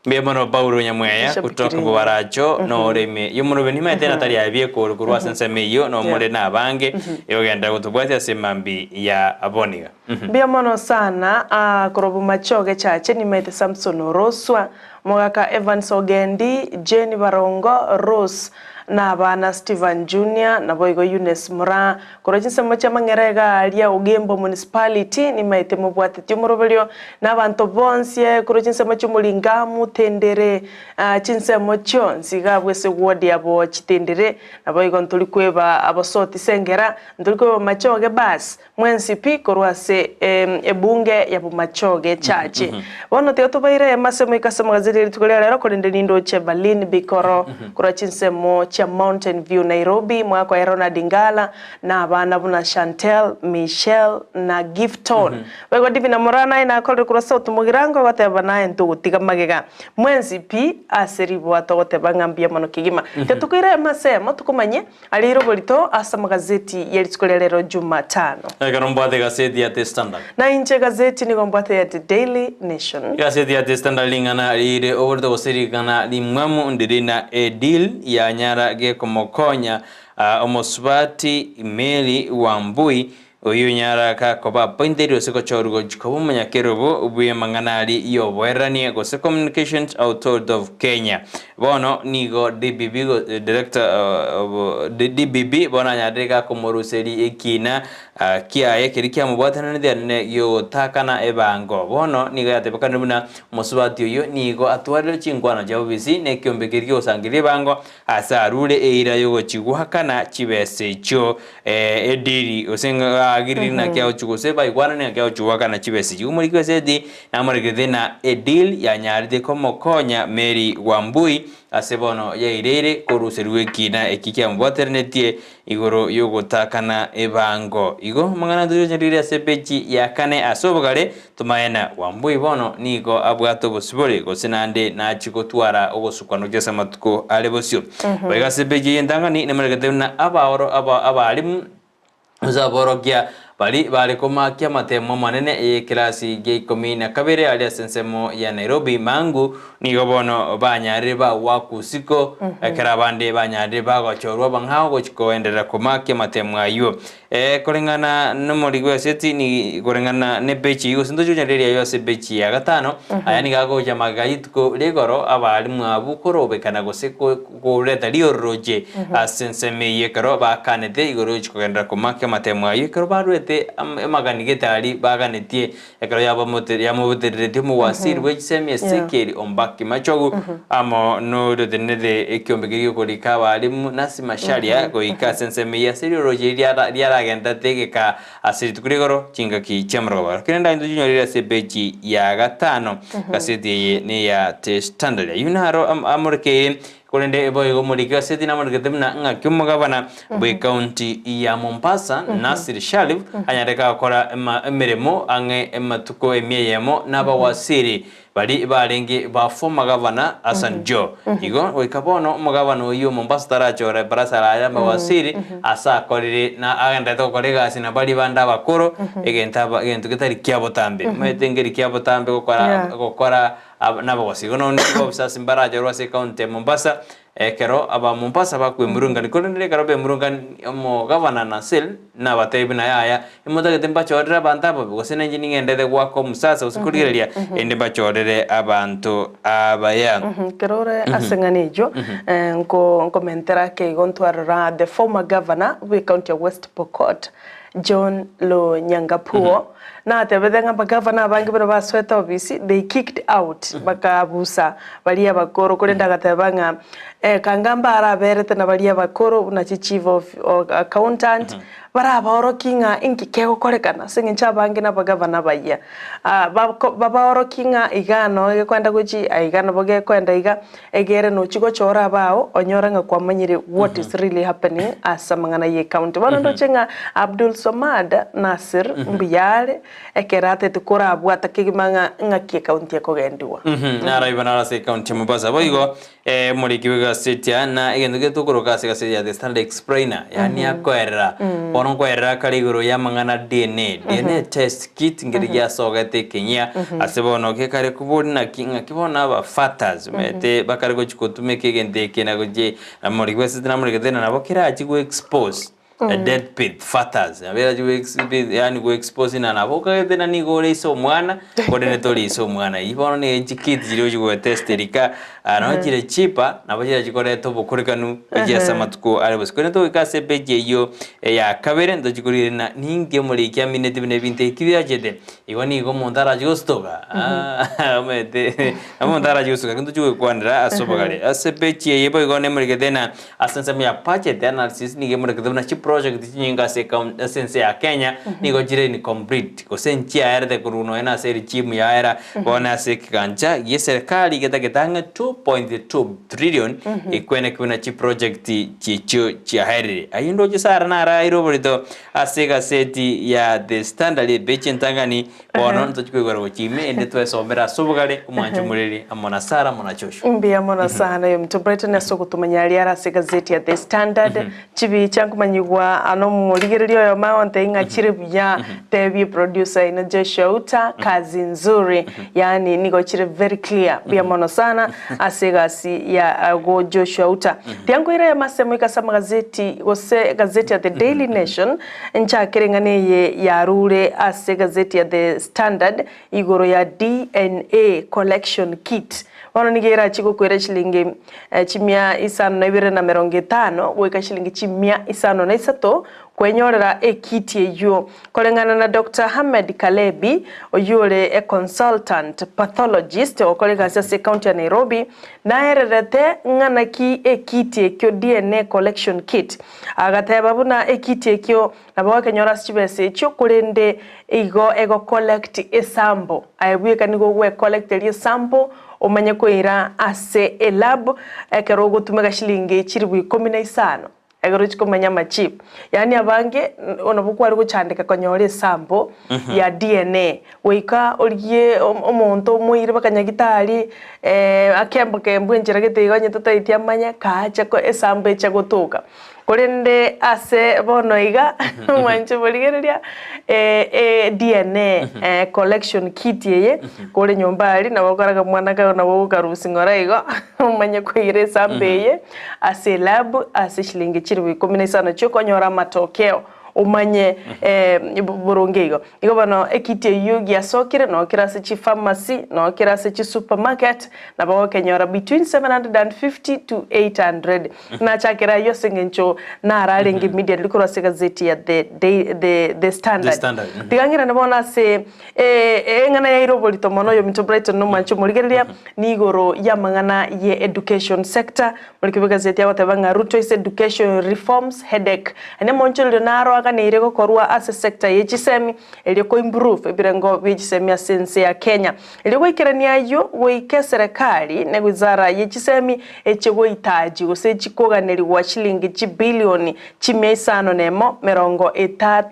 Mbemano Pauro Nyamweya kutoka bobaracho no reme yo muno benima tena tari abie ko kurwa sense meyo no more na bange yogenda gutubwatya semambi ya aboniga Mbemano sana kurobu machoge chache ni mete Samson Roswa Mogaka Evans Ogendi Jenny Barongo Rose na abana Steven Junior na boigo Eunice Mura korojinse mocha mangerega alia Ugembo municipality ni maite mubwate murobelio na abantu bonse korojinse mocha mulingamu tendere chinse mocho nsigabwe se ward yabo chitendere na boigo ntolikweba abosoti sengera ntolikweba machoge bas mwensi pi korwase ebunge yabo machoge chache bono teto baire masemo ikasema gazeti litukolera lero kolende nindo che Berlin bikoro korojinse mo cha Mountain View Nairobi mwako ya Ronald Ngala na abana buna Chantel Michelle na Gifton wego divina morana ina akore kurasa utumugirango wateba naye ntugutiga magega mwenzi pi aseribu atogote bangambia mono kigima tetukire masemo tukumanye aliro bolito asa magazeti yelitukolera lero Jumatano Karombate gazeti ya The Standard na inche gazeti ni gombate ya The Daily Nation gazeti ya The Standard lingana ire over the osiri kana limwamu ndirina deal ya nyara ge komokonya omosubati imeli wambui uyu nyara ka koba pointeri oseko chorugo jikobo manyakerobo ubuye manganali yoberanie gose Communications Authority of Kenya bono nigo DBB go director of DBB bona nyadega komoruseri ekina kiaye kirikia mubwatana ne yo takana ebango bono nigo yatebakana buna musubati uyu nigo atwariro chingwana jabisi ne kyombekiryo osangire bango asarure eira yogo chiguhakana chibese cho ediri osenga agirina kya chugose ba igwana ne kya chuwaka na chibesi chumuri kwesedi namurigede na edil ya nyaride komokonya Mary Wambui asebono ya irere koruserwe kina ekikya mboternetie igoro yogotakana ebango igo mangana duro nyarire sepechi ya kane asobogare tumayena Wambui bono nigo abwato bosibore gosenande na chikotwara ogosukano cyesa matuko alebosyo bega sepechi yendangani nemurigede na abaoro abalimu uzaborogia bali komakia matemo manene klasi ge komina kabere ali sensemo ya Nairobi mangu nigo bono banyari ba wakusiko karabande banyari ba gochorwa banghawo gochiko endera komakia matemo ayo kolengana nomori gweseti ni kolengana ne bechi yugo sindo junyari ayo se bechi ya gatano ayani gago jamagayitko legoro abalimu abukorobe kana goseko goreta lioroje asenseme yekaro ba kanete igoro chiko endera komakia matemo ayo karo barwete emagani getari baganetie ekaro yaba motere yamubuterete mu wasiri wechisemi sekeri ombaki machogu amo no de nede ekyombekiryo kolika balimu nasi masharia goika senseme ya serio rojeria agenda tegeka asiri tukurigoro chingaki chamroba kinenda indu junyorira sebechi ya gatano kaseti ne ya The Standard yunaro amurke kolende boygo murika seti na murke temna ngakyumo gavana boy county ya Mombasa Nasir Shalif anyareka akora emiremo ange ematuko emiyemo n'abawasiri bali balenge ba former governor Hassan Jo igo wikabono mugavana uyu Mombasa tarachora barasara ya mawasiri asa korire na agenda to kolega sina bali banda bakoro egentaba egento kitari kyabotambe metengeri kyabotambe gukora n'abawasiri no nibo sasa mbaraje rwase county Mombasa kero aba Mombasa bakwe murunga nikolendere karobe murunga mo governor Nasir na batebi na yaya imodaga temba chodera bantabo gosene njini endede gwako musasa usikurirelia ende bachodere abantu abaya kerore asenganijo nko mentera ke gontwara the former governor we county West Pokot John Lo Nyangapuo na tebedenga bagavana bangi bero basweta obisi they kicked out bakabusa bali abakoro kolenda gatebanga kangamba araberete na baria bakoro na chief of accountant baraborokinga inkikego korekana singincha bangi na bagavana baya baborokinga igano ekwenda guchi igano boge kwenda iga egere no chigo chora bao onyoranga kwamanyire what is really happening asamangana ye county bono chenga Abdul Somad Nasir mbiyale ekerate tukora abwata kigimanga ngaki county yakogendiwa na raibana se county Mombasa boigo muri kibiga setia na igendo getukoroka se ya the Standard Explainer yani akwera bono kwera kaligoro ya mangana DNA test kit ngiri ya sogate Kenya asebono ke kare kubona kinga kibona ba factors mete bakare go chikotume kegende kena goje muri kwese na muri gedena nabo kira achigo expose a dead pit factors abera ju yani go expose na nabo kagedena ni gore iso mwana kodene tori iso mwana ibono ne kit jiro ju test erika no jire chipa nabo jira jikore to bukurikanu eje samatuko arabos kone to ikase beje yo ya kabere ndo jikuri na ninge muri kya minute bine binte kibya jede igoni go mondara justoga mete mondara justoga ndo ju kwandra asobagare asebeche yebo igone muri gedena asensa mi apache de analysis ni muri gedena chi project nyinga se sense ya Kenya ni go jire ni complete ko senchia era de kuruno ena seri chimu ya era bona se kancha ye serikali getanga 2.2 trillion ikwene kuna chi project chicho chia heri ayindo jisara na ra iroborito asega seti ya the Standard beche ntangani bono ntochikwe go chime ende to somera sobugale umwanju muriri amona sara mona chosho mbi amona sana yo mtobreta na soko tumanyali ara se gazeti ya the Standard chibi changu manyigwa ano muligerio yo maonte inga chiribya tebi producer ina Joshua kazi nzuri yani niko chire very clear bia mono sana asegasi ya go Joshua uta tiango ira ya masemo ikasama gazeti ose gazeti ya the Daily Nation ncha kirengane ye ya rure ase gazeti ya the Standard igoro ya DNA collection kit wano nigera chiko kwere shilingi chimia isano na ibire na 50 weka shilingi chimia isano na isato kwenyorera ekiti eyo kolengana na Dr. Hamed Kalebi oyure consultant pathologist okolega se county ya Nairobi na ererete ngana ki ekiti ekyo DNA collection kit agateba buna ekiti ekyo nabo kenyora chibese ekyo kulende ego collect esample ayebweka nigo we collect eli sample omanye ko ira ase elab ekero gutumega shilingi chiribu 15 egero chikomanya machip yani abange onabukwa ari guchandika konyore sample ya DNA weika oliye omonto muire bakanyagitari akemba kembwe njira giteigonye tutaitia manya kaacha ko esample cha gutuka kolende ase bono iga manje boligereria DNA collection kit yeye kole nyombali na bakaraga mwana ka na bokarusi ngora igo manye kwire sambeye ase lab ase shilingi chiri 15 cyo konyora matokeo umanye burongego igo bano ekiti yugi asokire no kirase chi pharmacy no kirase chi supermarket na bawo kenyora between 750 to 800 na chakira yo singencho na rarengi media likura se gazeti ya the Standard tigangira na bona se ngana ya irobolito mono yo Mito Brighton no mancho murigeria ni igoro ya mangana ye education sector muri gazeti ya watabanga Ruto is education reforms headache ene moncho lenaro kana irego korwa ase sector yechisemi eliko improve ebirengo bichisemi ya sense ya Kenya eliko ikirania yo wike serikali ne wizara yechisemi echego itaji gose chikoganeri wa shilingi chibilioni chimesano nemo 35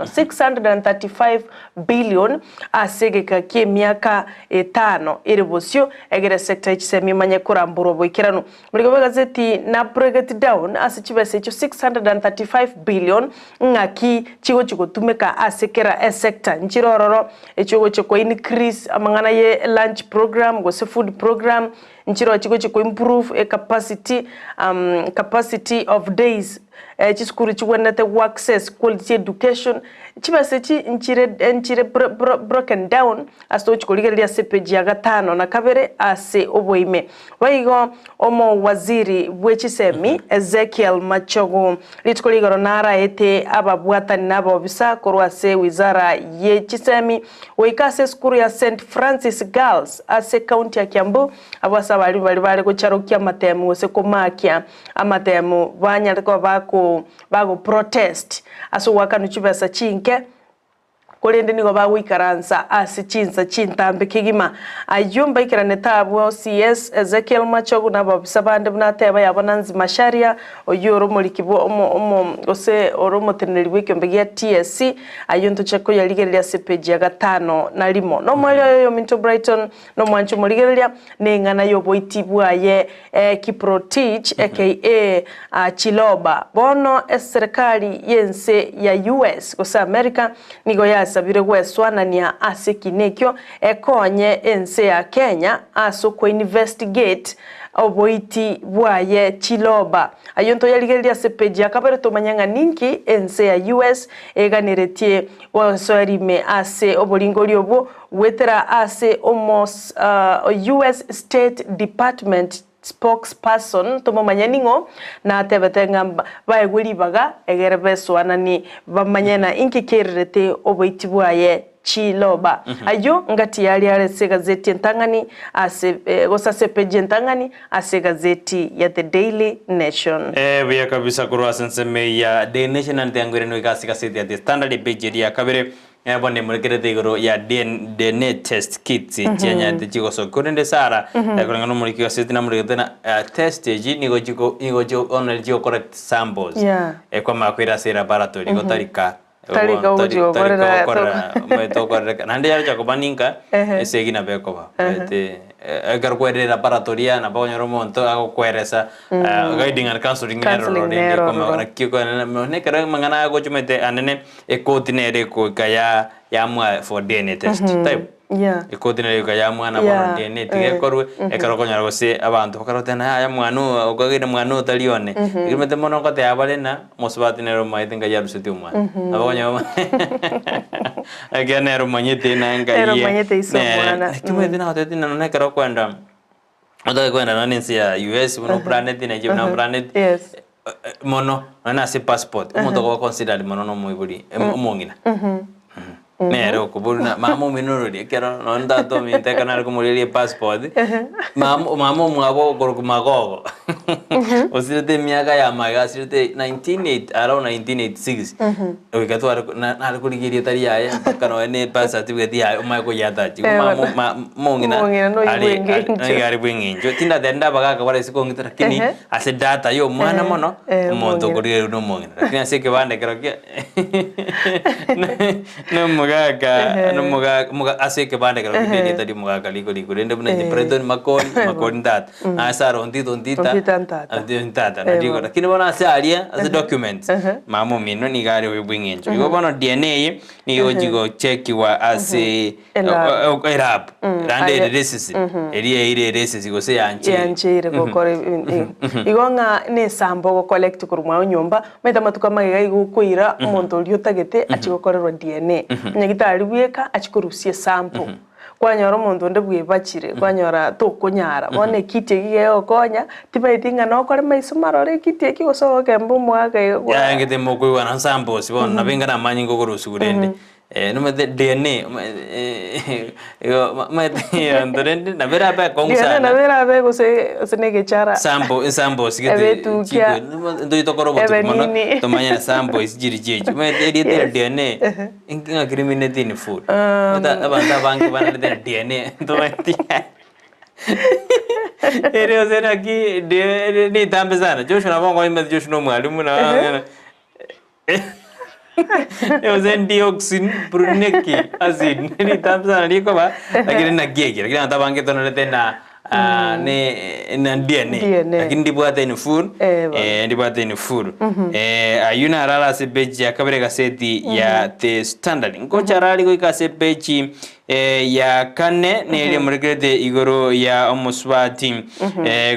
635 billion asegeka ke miaka 5 iribosyo egere sector yechisemi manye kuramburo boikirano muri gazeti na break down ase chibese 635 billion ngaki chigo tumeka asekera sector nchirororo echigo chiko increase amangana ye lunch program go food program nchiro chigo chiko improve capacity of days chisukuru chiwenete access quality education chibase chi nchire broken down asto chikoligereria sepeji ya 5 na kabere ase oboime baigo omo waziri bwechisemi Ezekiel Machogo litikoligoro nara ete ababwatani nabo obisa korwase wizara ye chisemi oikase skuru ya St Francis Girls ase county ya Kiambu abasa bali kucharukia matemu ose komakia amatemu banyariko bago protest aso wakanu chibasa chinke kolende nigo bagwikaransa ase chinsa chintambe kigima ayumba ikirane tabo CS Ezekiel Machogo nababisa bande bunateba yabonanzi masharia oyoro molikibo omo ose oromo teneri wikembe ya TSC ayunto chako yaligereria sepeji ya 5 na limo no mwele yo Minto Brighton no mwancho moligereria nengana yo boitibwaye Kiprotich aka Chiloba bono serikali yense ya US kosa America nigo ya sabire gweswanania ase kinekyo ekonye ense ya Kenya aso ko investigate oboiti bwaye Chiloba ayonto yaligereria sepeji akabere tomanyanga ninki ense ya US eganiretie wasorime ase obolingoli obo wetera ase almost US State Department spokesperson tomo manyaningo na tebetenga baegwiribaga egerebeswana ni bamanyana inkikerete oboitibwaye Chiloba ayo ngati yali arese gazeti ntangani ase gosase page ntangani ase gazeti ya The Daily Nation bya kabisa kurwa senseme ya The Nation and ngwire no igasi gazeti ya The Standard page ya kabere bone murekerete igoro ya DNA test kits cyanya tigo sokorende sara kuranga no muri gazeti na muri gazeti test eji nigo jiko onel jiko correct samples kwa makwira sera laboratory gotarika tarika ujo gorera metokora nande yari chakobaninka esegina bekoba ete agarkwere laboratoria na bonyoro monto agokweresa guiding and counseling error koma kiko ne kara mangana go chumete anene ekotinere ko kaya yamwa for DNA test type ekotinere ko yamwa na for DNA tigekorwe ekarokonyara gose abantu bakarotena ya mwanu ogagire mwanu talione igimete mono kote abalena mosbatinero maitenga yarusiti umwa abonyo aganero manyete nanga ye manyete isomwana kimete na hoteti na ne karo kwenda kwenda na nsi ya US uno planet na je na planet mono na se passport umuntu ko consider mono no muiburi umongina nero kubuna mamo minority kero no ndato minte kana ko muri passport mamo mwabo gorukumagogo osirete miaka ya maga sirete 1986 oikatwa na kuligiria tari yae kana ene pass certificate ya umako yata chi mamo ngina ari bwinginjo tinda denda baga kabare sikongitara kini ase data yo mwana mono umuntu kuri no mongina lakini ase kibande kero ke no muga ase kibande kero kidi tari muga kaliko likurende bune president makoni that asaro ndita na digo lakini bona asalia as a document mamo mino ni gari we bwingenjo igo bona DNA ni ojigo check wa ase erab rande resis eri resis go se yanchire go kore igo nga ne sambo go collect kurumwa nyumba meta matuka magiga igo kuira umuntu lyotagete achigokorerwa DNA nyagitari bweka achikurusie sample kwanyora umuntu ndebwe bachire kwanyora tokunyara bone kite giyo konya tibaitinga no kore maisomarore kite kigosoke mbumwaga ya ngete moko wana samples bona nabenga na manyi ngogorusugurende no me DNA yo mate andorende na vera ba kongsa na vera ba go se nege chara sample sigete chico ndo itokoro botu mono to manya sample is jiri jeju me DNA inga criminate in food ata banki bana DNA to mati ere ozena ki ni tambe sana Joshua na bongo ime Joshua no mwalimu na Eozen dioxin bruneki acid ni tamsa ni ko ba lakini na gege lakini atabange to na tena na DNA lakini ndibwate ni full ndibwate ni full ayuna rala se beji akabere gaseti ya The Standard ngocha rali ko ikase beji ya kane neri muregrede igoro ya omuswati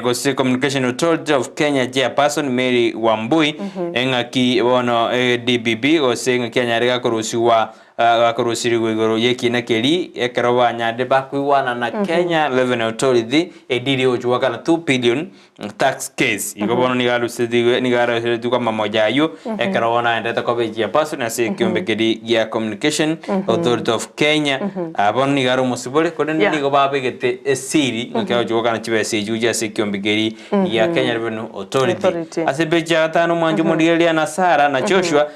Gusii Communication Authority of Kenya chairperson Mary Wambui engaki bono DBB Gusii ngaki anyarega kurusiwa gakorosirwe igoro yekina keri ekeroba nyande bakwiwana na Kenya Revenue Authority ediri ojuwa kana 2 billion tax case igobono ni garusidigwe ni garasidigwa mamoja ayo ekerona endeta kobeji ya person ase kiombe keri ya Communication Authority of Kenya abon ni garo musibole kodeni ni go babegete esiri ngakyo ojuwa kana chibese juja ase kiombe keri ya Kenya Revenue Authority ase beja tano mwanju modigelia na Sara na Joshua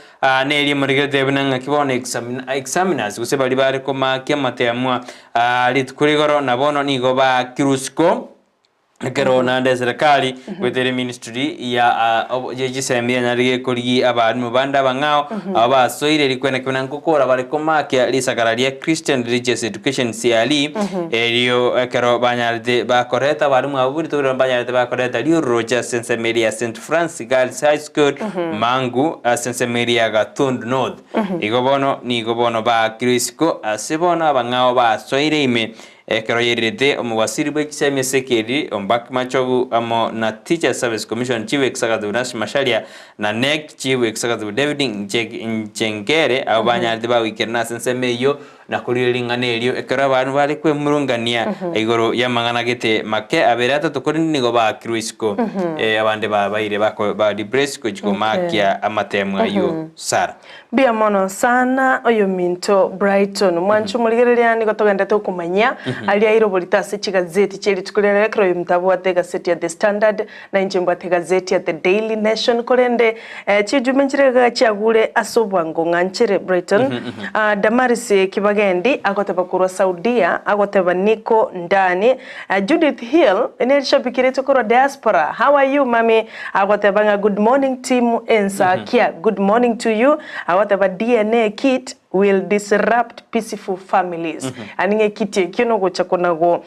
neri murigete binanga kibone examiners guse bali bari koma kiamatemwa litkurigoro nabono nigo ba kirusko kero na serikali wetere ministry ya jejisemia narige kuri abantu mubanda bangao abasoire likwena kibona ngukora bari koma kya lisakaralia Christian Religious Education CRE elio kero banyalde ba koreta bari mwaburi to banyalde ba koreta Leo Rogers St Maria St Francis Girls High School Mangu St Maria Gatund North igobono ni gobono ba Krisko asebona bangao ba soire ime kero yerete omwasiri bwekiseme sekeri ombak machogu amo na Teacher Service Commission chief executive Nash Masharia na NEC chief executive David Njengere abanya deba weekend sensemeyo na kuriringanelio ekero abantu bari kwe murungania igoro yamangana gete make aberata tokoni nigo ba Krisko abande baire ba dibresco chikomakia amatemwa yo Sara bia mono sana oyo minto Brighton mwanchu muligereria niko togenda to kumanya ali airo bolitase chigazeti cheli tukulera kro yimtabo atega gazeti ya The Standard na injembo atega gazeti ya The Daily Nation kolende chijumenjirega chagule asobwango nganchere Brighton Damaris Kibagendi agoteba kurwa Saudia agoteba niko ndani Judith Hill enelishabikire tokoro diaspora how are you mami agoteba good morning team Ensakia good morning to you agoteba DNA kit will disrupt peaceful families aninge kiti kino gocha kona go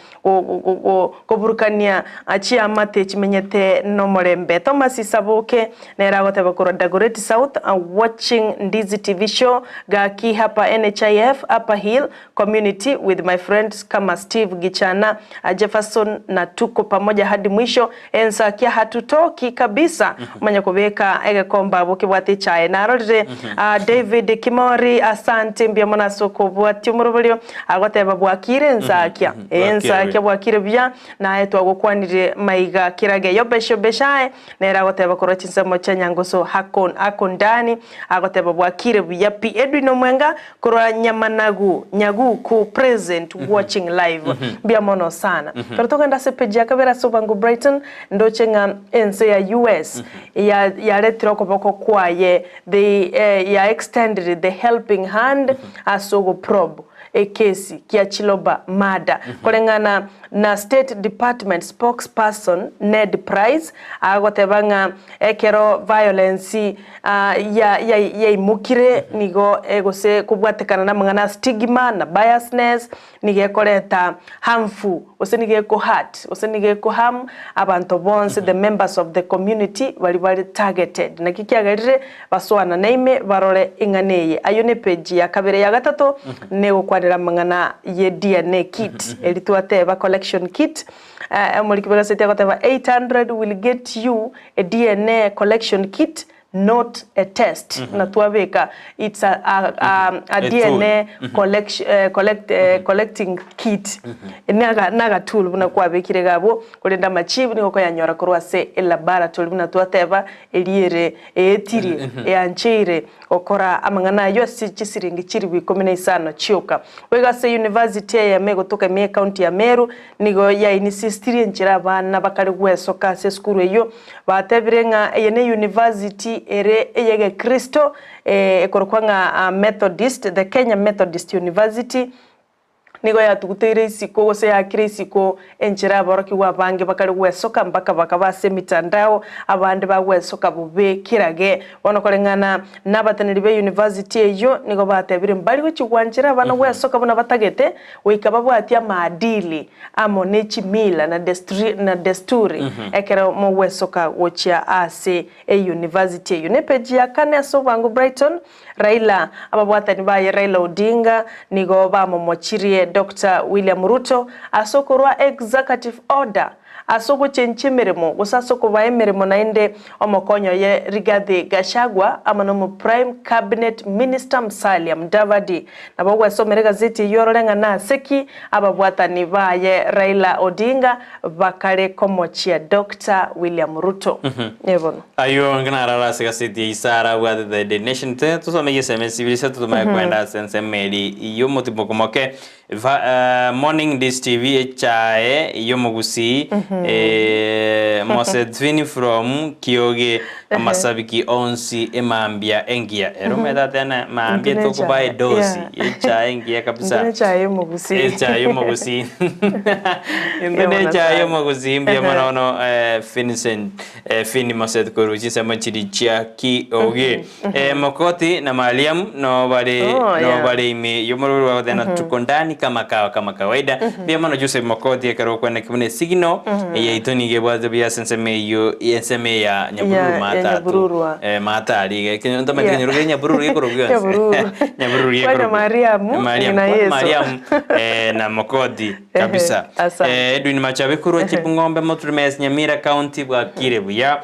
burukania achi amate chimenyete no morembe Thomas Isaboke nera goteba kuro Dagoretti South watching Ndizi TV show gaki hapa NHIF Upper Hill community with my friends kama Steve Gichana Jefferson na tuko pamoja hadi mwisho Ensakia hatutoki kabisa manya kubeka ege komba bokibwate chae na rode David Kimori asante mbia mona soko bwati umurubulio agoteba bwakire Ensakia Ensakia bwakire bya na eto agokwanire maiga kirage yobesho beshae nera agoteba korochinsa mocha nyangoso hakon akondani agoteba bwakire bya pi Edwin Omwenga koro nyagu ku present watching live bia mono sana pero tokenda se page yakabera sobango Brighton ndochenga ense ya US ya retro koboko kwaye they ya extended the helping hand asogo probe ekesi kia chiloba mada kolengana na State Department spokesperson Ned Price agotebanga ekero violence ya imukire nigo egose kubwatekana na mangana stigma na biasness nige koleta harmful osenige ko hurt osenige ko harm abantu bonse the members of the community bali targeted na kikiagarire baswana naime barore inganeye ayone page ya kabere ya gatatu nego kwadira mangana ye DNA kit elitwateba collection kit mulikibega sete agoteba 800 will get you a DNA collection kit not a test na tuwabeka it's a DNA collecting kit naga tool buna kwabekire gabo kolenda machibu niko yanyora korwa se laboratory buna tuwateba eliere etiri eanchire okora amangana yo siringi chiri bikomene isano chioka wega se university ya Mego toka me county ya Meru nigo ya insistiri nchira bana bakari gwesoka se skuru eyo batebirenga yene university ere yege Kristo ekorokwanga Methodist the Kenya Methodist University nigo ya tugutere isiko gose ya kirisiko enchira baroki wabange bakari gwesoka mpaka bakabase mitandao abandi bagwesoka bube kirage bono kolengana nabataniri be university eyo nigo batebire mbali wechigwanjira bana gwesoka bona batagete wikaba bwatia maadili amo nechimila na desturi ekero mo gwesoka wochia ase university eyo ne page ya kane asobango Brighton Raila ababwatani baye Raila Odinga nigo ba momochirie Dr. William Ruto asokorwa executive order asoko chenchimirimo gusasoko baemirimo nainde omokonyo ye Rigathi Gachagua amano mu prime cabinet minister Musalia Mudavadi nabogwa somere gazeti yororenga na seki ababwatani baye Raila Odinga bakare komochia Dr. William Ruto yebono ayo ngana rara gazeti isara wa the nation to so me yeseme civilisa to my kwenda sense meli yo motimo komoke morning this TV chae yo Gusii Mosedvini from Kioge Masabiki onsi emambia engia eromeda tena maambia toko bae dosi chae engia kabisa chae yo Gusii chae yo Gusii ndene chae yo Gusii mbia manono fini Mosed koruji sema chirichia Kioge Mokoti na Maliam no bale ime yomoro wa tena tukondani kama kawaida bia mano Joseph Mokoti akaro kwa nekune signo ya itoni gebwazo bia senseme yo yenseme ya nyaburu mata ali ke ndo mekenya ruge nyaburu yekoro nyaburu yekoro Mariam na Mokoti kabisa Edwin Machabikuru chipungombe Motrumes Nyamira County bwa Kirebuya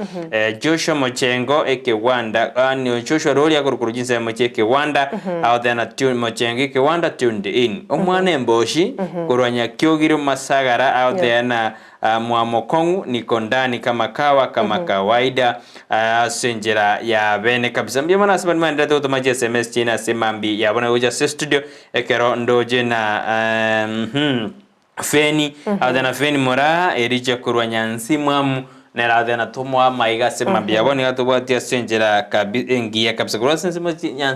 Joshua Mochengo Ekewanda ani Joshua roli akorukujinse Mocheke Wanda au tena tune Mochengo Ekewanda tuned in omwana mboshi kurwanya Kyogiro Masagara au tena Mwamokongu niko ndani kama kawaida senjera ya bene kabisa mbia mana saban manda to maji SMS china semambi ya bona uja studio ekero ndoje na feni adana feni mora erije kurwanya nsimwamu neradena tomwa maiga semambi ya bona gatubwatia senjera kabingia kabisa kurwanya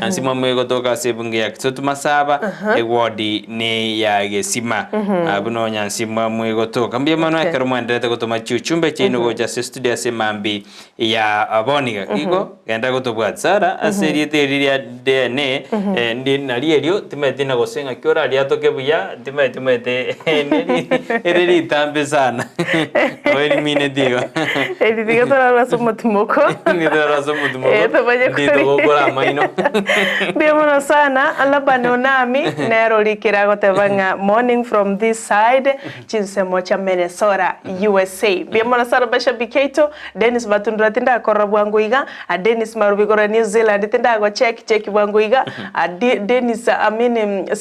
nsimwamu ego toka sebunge ya kitoto masaba ewodi ne ya gesima abuno nsimwamu ego toka mbia mana ekero mwendete gutuma chuchumbe chino goja studio semambi ya aboniga iko genda gutubwat sara aseri teriria dene ndi nalierio timete na gosenga kyora ria toke buya timete ereri tambe sana oeri mine digo digo tola somo tumoko ni tola somo tumoko ndi gokora maino biamono sana alabano nami nero likira gotebanga morning from this side chinsemo cha Minnesota USA biamono sana basha biketo Dennis Batundura tinda akora bwanguiga Dennis Marubigora New Zealand tinda go check bwanguiga Dennis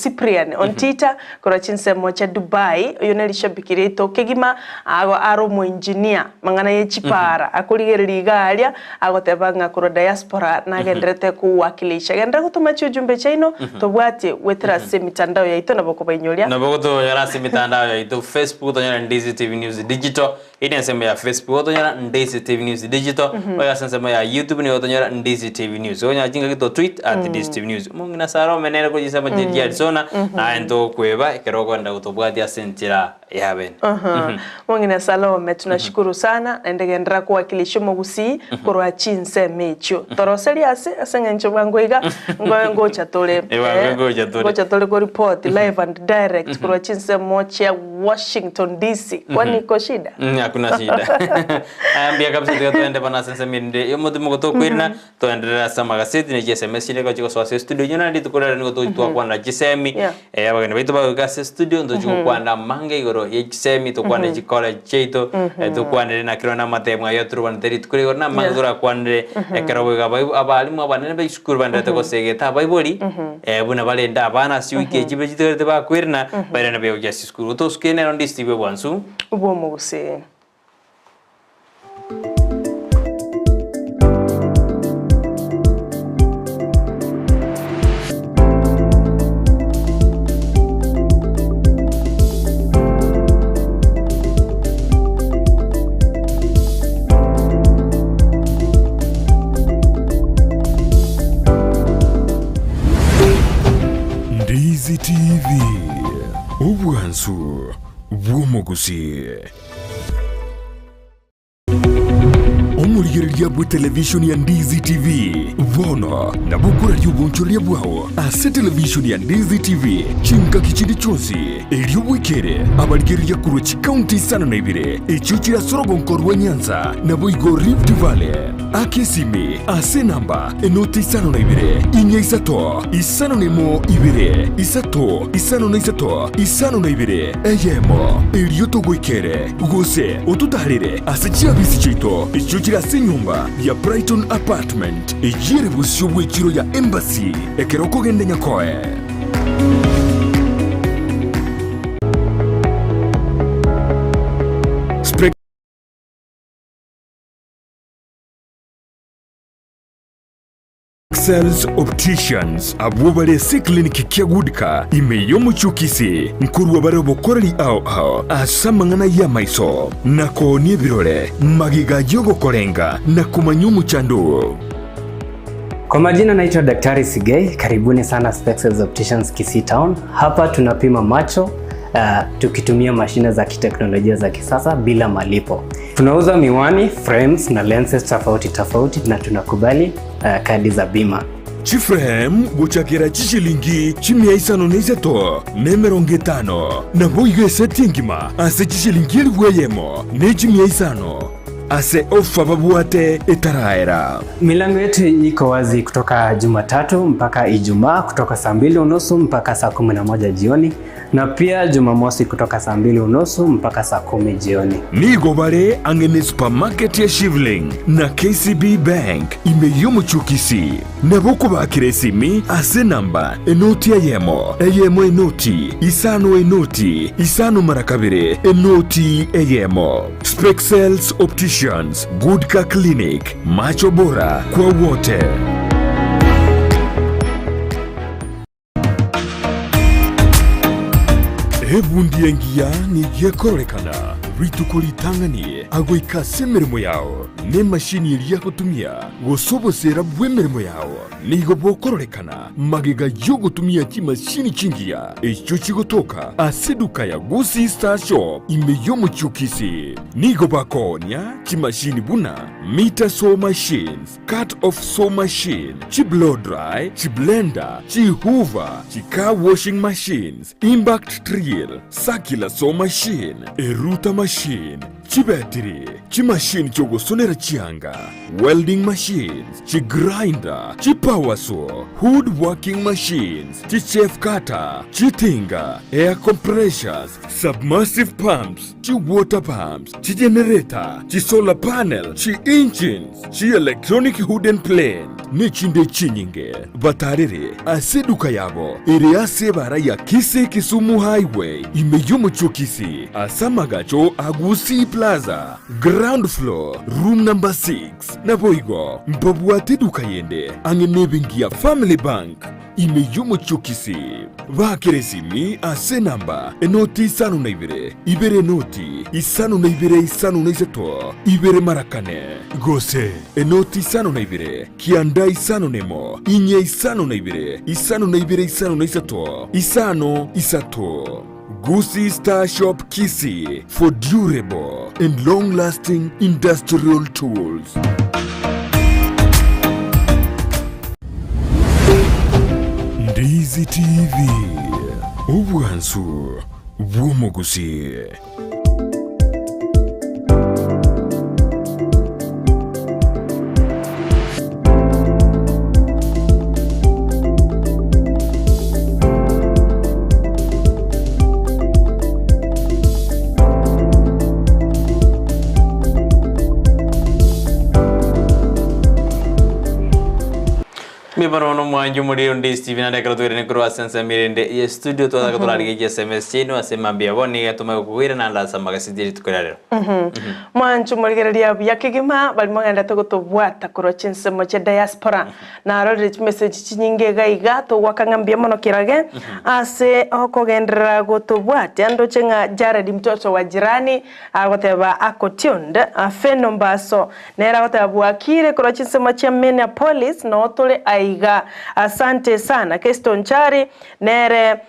Cyprian on Twitter kora chinsemo cha Dubai yoneli shabikire to kegima aro mo engineer mangana yechipara akurigeri galia agotebanga kuro diaspora nagendrete kuwakilisha gendra gutuma chujumbe chaino tobwate wetra semitandao yaito naboko bainyolia nabogoto yara semitandao yaito Facebook tonyara Ndizi TV News Digital ine sema ya Facebook tonyara Ndizi TV News Digital oya sema ya YouTube ni tonyara Ndizi TV News onya jinga kito tweet @Ndizi TV News mungina saro menene ko jisema jia Arizona na endo kweba keroko nda gutobwate asentira yaben mungina Salome tunashukuru sana endegendra kuwakilisha Gusii kurwa chinse mecho toroseli asenga ncho bwangoiga ngocha tole ngocha tole ko report live and direct kurwa chinse mocha Washington DC kwani ko shida hakuna shida ambia kabisa tuende bana sense minde yomo timo to kwirna to endera sama gazeti ni SMS ile ko chiko so studio nyona ndi tukora ni to tu kwa na gisemi abagene baito ba gas studio ndo chiko kwa na mange igoro ye gisemi to kwa na chikola cheito to kwa na kirona matemwa yo tru ban teri tukuri na mangura kwa ndre ekero ga bai abalimu abanene ba school bandate ko segeta baiboli buna balenda abana si wiki jibe jite ba kwirna bayana be uja school to skene on distibe wansu ubo Gusii Ndizi TV Ubwansu Gusii murigereria bwa television ya Ndizi TV vono na bukura ry'ubunchuria bwao ase television ya Ndizi TV chinka kichindi chonsi elio bwikere abarigereria kurochi county sana na ibire echuchira sorogonkorwa Nyanza na boigo Rift Valley akesimi ase namba enoti sana na ibire inya isato isano nemo ibire isato isano na isato isano na ibire eyemo elio togwikere gose otutarire ase chiabisi chito echuchira se nyumba ya Brighton Apartment ejire busyo bwekiro ya Embassy ekeroko gende nyakoe Sales Opticians abubale se clinic kia gudka imeyo muchukisi nkurwa bare bokoreri ao asamangana ya maiso nako ni birore magiga jogo korenga na kumanyumu chandu. Kwa majina naitwa Daktari Sigei, karibuni sana Sales Opticians Kisii Town. Hapa tunapima macho tukitumia mashine za kiteknolojia za kisasa bila malipo. Tunauza miwani, frames na lenses tofauti na tunakubali kadi za bima. Chiframe guchakira chishilingi chimia isano neiseto nemeronge tano na boigo setingima ase chishilingi elweyemo ne chimia isano ase ofa babuate etaraera. Milango yetu iko wazi kutoka Jumatatu mpaka Ijumaa kutoka saa 2:30 mpaka saa 11 jioni na pia Jumamosi kutoka saa 2:30 mpaka saa 10 jioni. Nigo bare angene supermarket ya Shivling na KCB Bank imeyo muchukisi na boko bakiresimi ase namba enoti eyemo enoti isano marakabire enoti eyemo. Sales Opticians Goodka Clinic, macho bora kwa wote. Ebundiengia ni yekorekana ritukulitangani agoika semeremo yao ne mashini iria kutumia gosobosera bwemeremo yao nigo bokororekana magega yo gutumia chimashini chingia echo chigotoka aseduka ya Gusii Star Shop imeyo muchukisi nigo bakonya chimashini buna meter saw machines, cut off saw machine, chi blow dry, chi blender, chi hoover, chi car washing machines, impact drill, circular saw machine, eruta machine, chi battery, chi machine chogo sonera chianga, welding machines, chi grinder, chi power saw, hood working machines, chi chef cutter, chi tinga, air compressors, submersive pumps, chi water pumps, chi generator, chi solar panel, chi engines, chi electronic hood and plane, nechinde chinyinge, batarere, aseduka yabo, ere asebara ya Kisii Kisumu Highway, imeyomo chokisi, asamagacho Gusii Plaza, ground floor, room number 6, naboigo, mbabuate duka yende, angenebingia Family Bank, imeyomo chokisi, vakeresimi ase namba, enoti isano na ibere noti, isano na iseto, ibere marakane, gose, enoti isano na kianda isano nemo, inye isano na isano na iseto, isano isato. Gusii Star Shop Kisii for durable and long-lasting industrial tools. Ndizi TV, ubwansu bw'omugusii. Mibarono mwanju muri Ndizi TV na dekara tuwere nikuru asensa mirende ya studio tuwa katulari ya SMS chino asema mbia woni ya tumakukwira na ndasa magasidiri tukurarero. Mwanju muri gereria ya kigima bali mwanga togo tobwata kurochense moche diaspora na rode message chinyinge gaiga to wakangambia mono kirage ase okogendera gotobwate ando chenga Jared mtoto wa jirani agoteba akotionda fenombaso nera goteba bwakire kurochense moche Minneapolis no tole ai maiga. Asante sana Keston Chari nere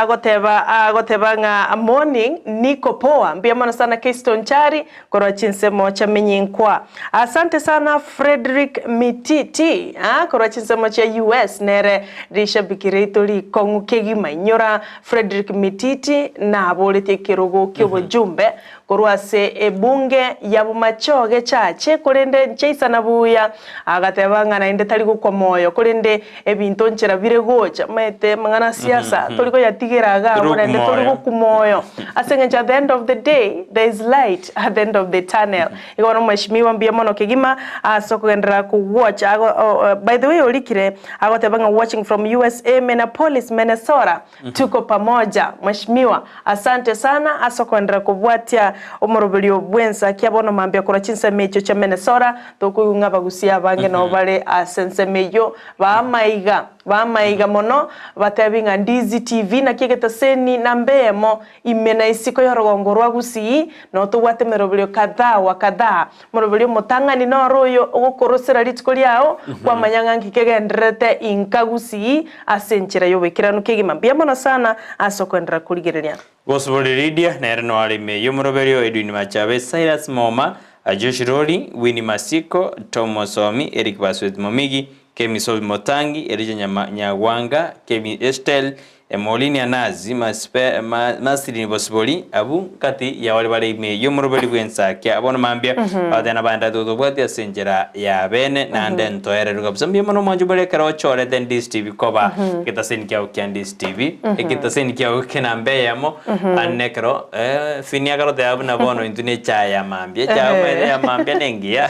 goteba nga morning niko poa. Mbia mana sana Keston Chari korwa chinsemo cha menyinkwa. Asante sana Frederick Mititi korwa chinsemo cha US nere risha bikiretori kongu kegima inyora Frederick Mititi na abolete kirogo kyobo jumbe korwa se ebunge ya bumachoge chache kurende ncheisa na buya agateba ngana inde tali kwa moyo kurende ebinto nchera bire gocha mete mangana siasa toliko yatigeraga kurende toliko ku moyo asenga at the end of the day there is light at the end of the tunnel ikono mheshimiwa mbia mono kegima asokugendera ku watch by the way olikire agoteba nga watching from USA Minneapolis Minnesota tuko pamoja mheshimiwa asante sana asokugendera kubwatia omorobelio bwensa kiabono mambia kora chinsa mecho cha Minnesota tokuyunga bagusia bange no bale asense mejo ba maiga mono batabinga Ndizi TV na kigeta seni na mbemo imena isiko yorogongo rwa Gusii no tubwate merobelio kadhaa morobelio motangani no royo ogokorosera litiko lyao kwa manyanga nkikegendrete inka Gusii asenchera yo bekirano kigima mbia mono sana asokwendra kuligereria Gosbole Lydia na erano alime yomoroberio Edwin Machabe Cyrus Moma Josh Roli Winnie Masiko Thomas Omi Eric Baswet Momigi Kemi Sol Motangi Erija Nyawanga Kemi Estel Molini Anazi Masiri Bosboli abu kati ya wale wale ime yomorobeli Ensakia abona mambia badana banda dodo bwati asenjera ya bene na anden toere rugabsa mbia mono manjubele karo chore den Ndizi TV koba kitasen kia ukia Ndizi TV kitasen kia ukia nambe yamo annekro finia karo te abu na bono intune chaya mambia chaya ya mambia nengia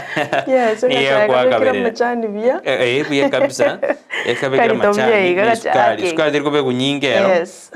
niyo kwa kabere bia kabisa kabekera machani skali dirko be kunyinge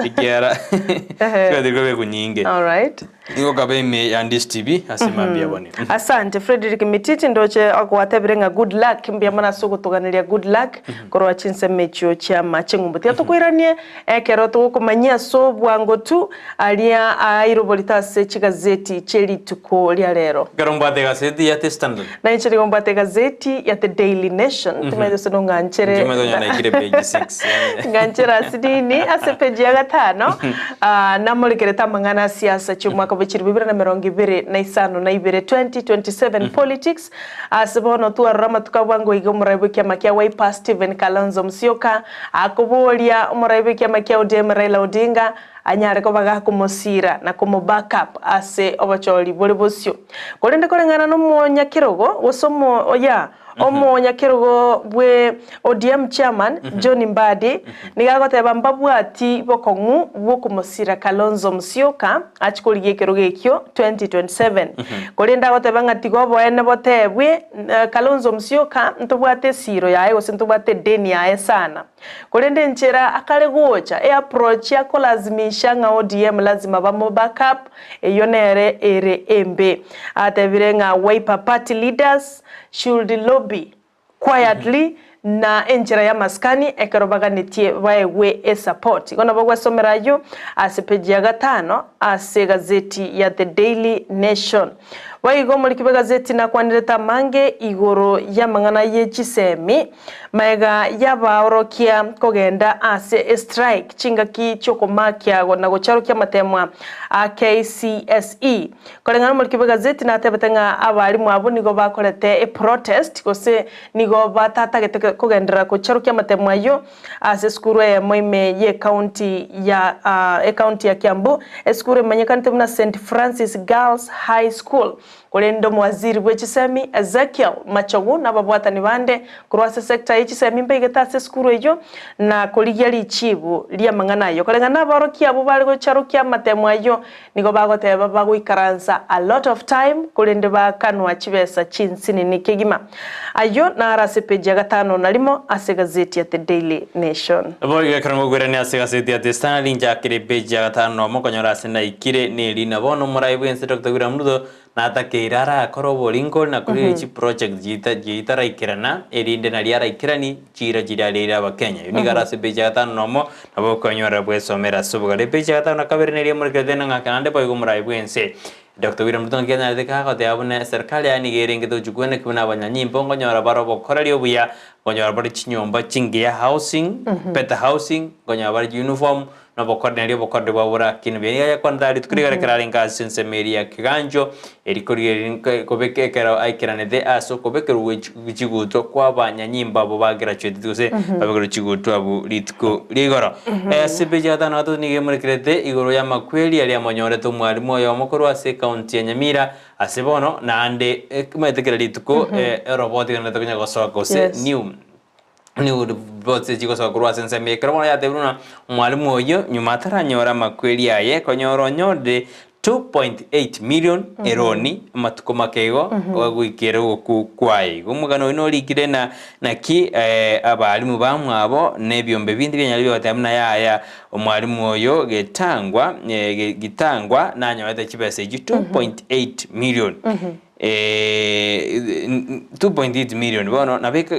Pikiara Skadi kunyinge. All right. Niko kabeme ya Ndizi TV asimambia boni. Asante Frederick Mititi ndoche akwatebirenga good luck mbia mana soko tuganilia good luck korwa chinse mecho cha machengumbuti atokwiranie ekero tukumanyia so bwango tu alia airobolitase chigazeti cheli tuko lya lero. Garombate gazeti ya The Standard. Na inchiri gombate gazeti ya The Daily Nation tumedo sono nganchere. Tumedo na ikire page 6. Nganchere asidini ase page ya 5 na mulikereta mangana siasa chuma bechiri bibira na merongi bire na isano na ibire 2027 politics asibono tu arama tukabwango igo muraibu kya makia Wiper Stephen Kalonzo Musyoka akobolia muraibu kya makia ODM Raila Odinga anyare ko baga kumosira na kumo backup ase obacholi bolibosyo kolende kolengana no monya kirogo wosomo oya omo nyakirogo bwe ODM chairman John Mbadi nigagoteba mbabwati bokongu bokumosira Kalonzo Musyoka achikoligie kirogo ekyo 2027 kolenda goteba ngatigo boene botebwe Kalonzo Musyoka ntobwate siro yae osintobwate deni yae sana kolende nchera akale gocha approach ya kolazimisha nga ODM lazima bamo backup eyonere ere embe atebirenga Wiper party leaders should lobby quietly na enjera ya maskani ekerobaga netie waewe support gona bagwa somerayo asepeji ya 5 ase gazeti ya The Daily Nation waigo muri gazeti na kwanireta mange igoro ya mangana ye chisemi maega yabaorokia kogenda ase strike chingaki chokomakia gona gocharukia matemwa KCSE kolengana muri gazeti na tebetenga abalimu abo nigo bakorete protest kose nigo batatagete kogendera gocharukia matemwa yo ase skuru ya moime ye county ya Kiambu skuru manyekante mna St Francis Girls High School kolendo mwaziri wechisemi Ezekiel Machogu na babwata ni bande kurwasa sekta yichisemi mbegeta se skuru ejo na koligyali chibu lia mangana yo kolengana barokia abo bali gocharukia matemwa yo nigo bagoteba baguikaranza a lot of time kolende bakanwa chibesa chinsini nikegima ayo na arase page ya 5 nalimo ase gazeti ya The Daily Nation boiga karango gwerani ase gazeti ya The Standard linja kire page ya 5 mokonyora sena ikire ni lina bono muraibu ense Dr. William Ruto na atakeirara akorobo Lincoln na kuri chi project jita raikirana erinde na liara ikirani chira jiralira wa Kenya unigara se page ya 5 nomo nabo konyora bwe somera subugale page ya 5 kabere ne muri kadena ngakanande boigo muraibu ense Dr. William Ruto ngena ndika ko te abune serikali yani gerenge to jukwene kuna abanyanyimbo ngonyora baro bokorari obuya ngonyora bari chinyomba chingia housing better housing ngonyora bari uniform no bokorne bokorde babura kinbeni ya kwandari tukurigara kararinga sense meria kiganjo erikori kobekekera aikiranede aso kobekeru wechiguto kwa abanyanyimba abo bagraduate tuse babekeru chiguto abu litko ligoro sibeja dana to nige murekrete igoro ya makweli ali amonyore to mwalimu oyo mukuru ase county ya Nyamira asebono na ande kumetekera litko robot ngana to kunyago sokose new bots chiko sokurwa sense me kromo ya tebruna mwalimu oyo nyumatara nyora makweli aye konyoro nyode 2.8 million eroni matuko makego gwikero kwai gumugano ino likire na ki abalimu bamwe abo nebyombe bindi byanyali batamna ya omwalimu oyo gitangwa nanyoete kibese 2.8 million 2.8 million bono nabika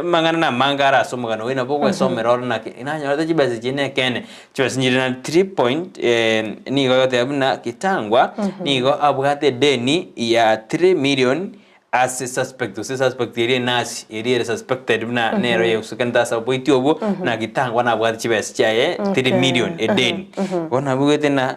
mangana na mangara somugano wina bogwe somero na inanya chibase chine kene chibase nyirina 3 nigo yote abuna kitangwa nigo abugate deni ya 3 million as suspect iri nasi iri suspected na nero ye usukanta sabuiti obo na kitangwa na abugate chibase chaye 3 million deni bona bugete na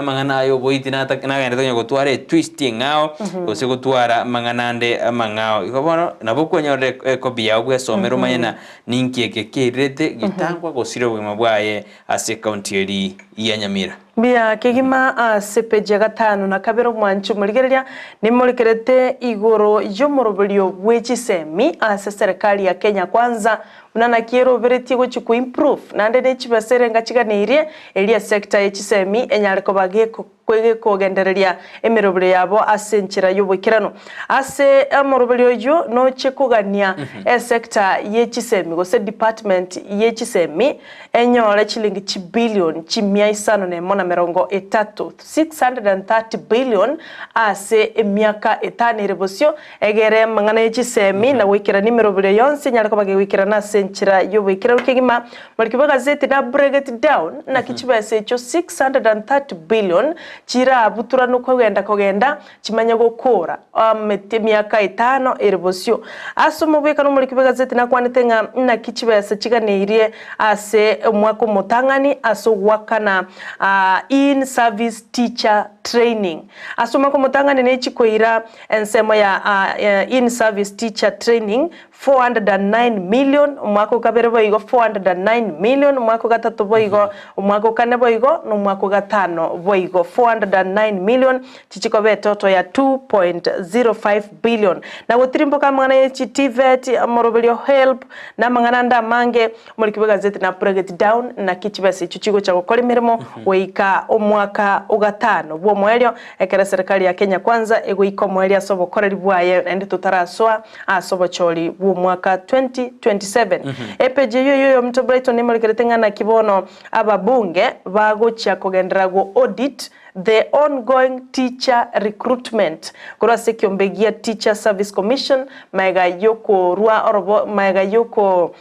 mangana ayo boiti na ngende tonyo gotware twisting ngao ose gotwara manganande amangao ikobono nabokonyore kobia obwe somero mayena ninkieke kirete gitangwa gosiro bwema bwaye ase county eri ya Nyamira bia kigima sepeje gatano na kabero mwanchu murigereria nimurikerete igoro yomorobolio bwechisemi ase serikali ya Kenya kwanza unana kiero veriti go chiku improve nande ne chibasere ngachiganirie elia sector yechisemi enyareko bageko kwege kogendereria emirobire yabo ase nchira yobukirano ase amorobire yo no chekugania sector yechisemi go se department yechisemi enyore chilingi chibillion chimia isano ne mona merongo etatu 630 billion ase emiaka etani rebosio egere mangana yechisemi na wikira nimirobire yonse nyareko bage wikira na senchira yobukira ukigima markiba gazeti na break it down na kichibase cho 630 billion chira butura no kogenda chimanya gukora miaka itano erebosio asomo beka no muri kibagazeti na kwanitenga na kichibase chiganeirie ase mwako mutangani aso wakana in service teacher training asoma ko mutangani ne chikoira ensemo ya in service teacher training 409 million mwako kabere boigo 409 million mwako gatatu boigo mwako kane boigo no mwako gatano boigo 409 million chichiko betoto ya 2.05 billion na gutirimbo kamwana yechi TVET amorobelio help na mangana mange muri kibagazeti na break down na kichibase chichigo cha gukora imirimo weika omwaka ugatano bwo mweryo ekera serikali ya Kenya kwanza egoiko mweryo asobo koreri bwaye ndi tutaraswa asobo choli bwo mwaka 2027 epeje yoyo mto Brighton nimurikerete na kibono ababunge bagocha kugendera go audit the ongoing teacher recruitment kurase kiombegia teacher service commission maiga yoko rua orobo maiga yoko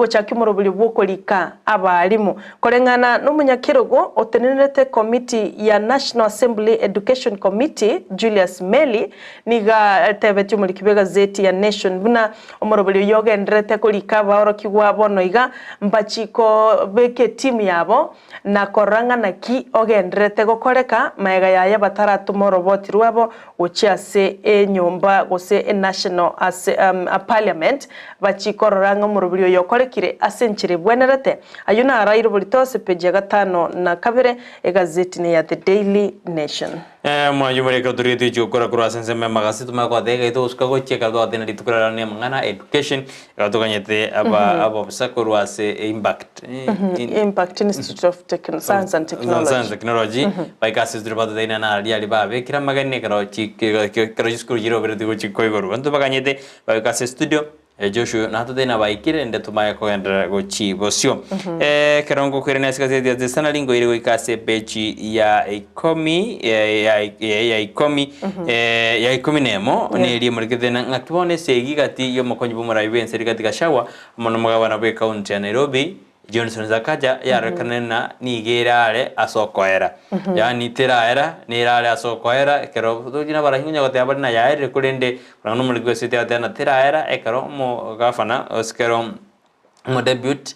chakimorobuli bwoko lika abalimu kolengana n'umunyakirogo otenenete committee ya National Assembly Education Committee Julius Meli niga tebeti muri kibega zeti ya nation buna omorobuli yoga endrete kolika baoro kigwa bono iga mbachiko beke team yabo na koranga na ki ogendrete gokore maega ya batara tomorrow robot ruabo uchiase nyomba gose national as parliament bachikororanga mu rubiro yokorekire asenchire bwenerete ayuna arairo bulitose page gatano na kabere egazeti ne ya The Daily Nation mwajumure ka turiti chukora kura sense me magazeti mako dega ito uskago cheka do atena ditukura ne mangana education gatoganyete aba bisakuru ase impact Institute of Science and Technology baikase durabado deina na ali babe kira magane karo karo school jiro bere digo chikoigoru anto baganyete baikase studio Joshua na tena baikire nde tumaya ko endra go chi bosio kerongo kwirene sikazeti ya sana lingo ile ikase bechi ya ikomi ya ikomi nemo ne ri murikete na ngakibone segi gati yo mokonyi bumura ibense katika shawa mono mugabana bwe county ya Nairobi Johnson Zakaja yarekanena ni gerare asokoera yani tiraera ni rare asokoera kero tujina barahinya gote abari na yaire kulende rano muligwe site atena tiraera ekero mo gafana oskero mo debut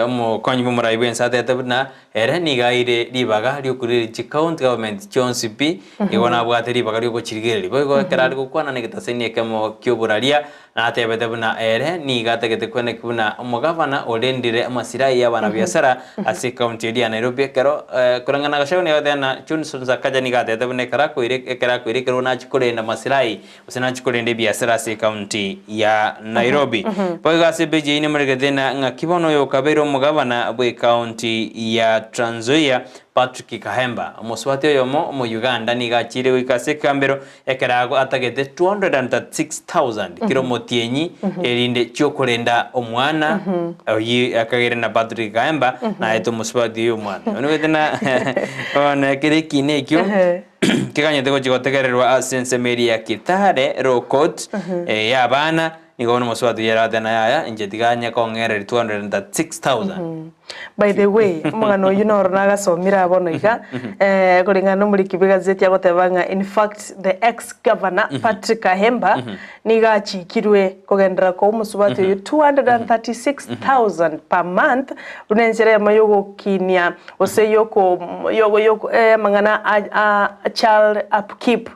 mo konyimu muraibu ensate tabna era ni gaire dibaga ryo kuri county government chonsipi igona bwate dibaga ryo kuchirigeri bogo kerari gukwana ne gitaseni kemo kyoburaria na atebete buna ere ni gategete kwene kuna umugavana olendire amasirai y'abana biasara ase county ya Nairobi kero kurangana gashaho ne yadena Johnson Zakaja ni gatete bune karako ire kero na chikorenda masirai usina chikorende biasara ase county ya Nairobi bogo ase beje ine murigedena ngakibono yo kabero umugavana bwe county ya Trans Nzoia Patrick Kahemba muswati yomo mu Uganda ni gachire wikase kambero ekerago atagete 236,000 kiro motienyi erinde cyokorenda omwana oyi akagere na Patrick Kahemba na eto muswati yo mwana ono wetena ona kireki nekyo kiganyete ko chigotegererwa asense meri ya Kitare Rokot ya bana nigono muswati yara tena yaya injetiganya kongere 236,000 by the way mugano yuno ronaga somira abono iga kuringana muri kibigazeti yagotebanga in fact the ex governor Patrick Kahemba niga chikirwe kogendera ko musubati 236,000 per month unenzere amayogo kinia oseyoko yogo mangana a child upkeep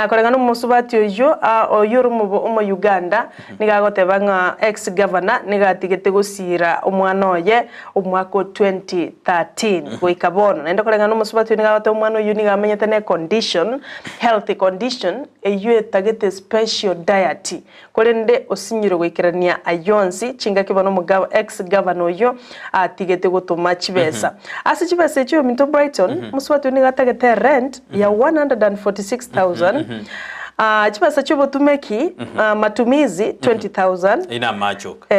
kuringana musubati yo oyuru mu Uganda niga gotebanga ex governor niga tigete gusira omwana oye mwaka 2013 goikabono nenda kolengana musubati ni gato umwana uyu ni gamenyete ne condition healthy condition eyo tagete special diet kolende osinyiro goikirania ayonsi chinga kibono mugabo ex governor yo atigete gutuma chibesa ase chibesa cyo minto Brighton musubati ni gatagete rent ya 146,000 chibesa cyo botumeki matumizi 20,000 ina machoka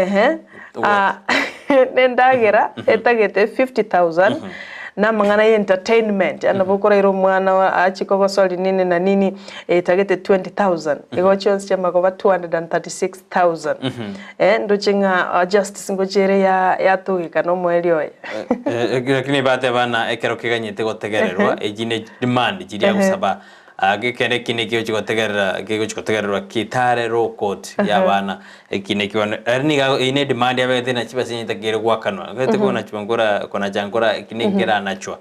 nendagera etagete 50,000 na mangana entertainment anabukora iro mwana achikoko soli nini na nini etagete 20,000 ego chonse chama kwa 236,000 ndo chinga justice ngochere ya tugika no mwelio lakini bate bana ekero kiganyete gotegererwa ejine demand jiri ya gusaba agekere kine kiyo chikotegererwa Kitare Rokot y'abana kine kiyo erniga ine demand yabete na chiba sinyita gere gwakano gete kona chibangora kona jangora kine gera nachwa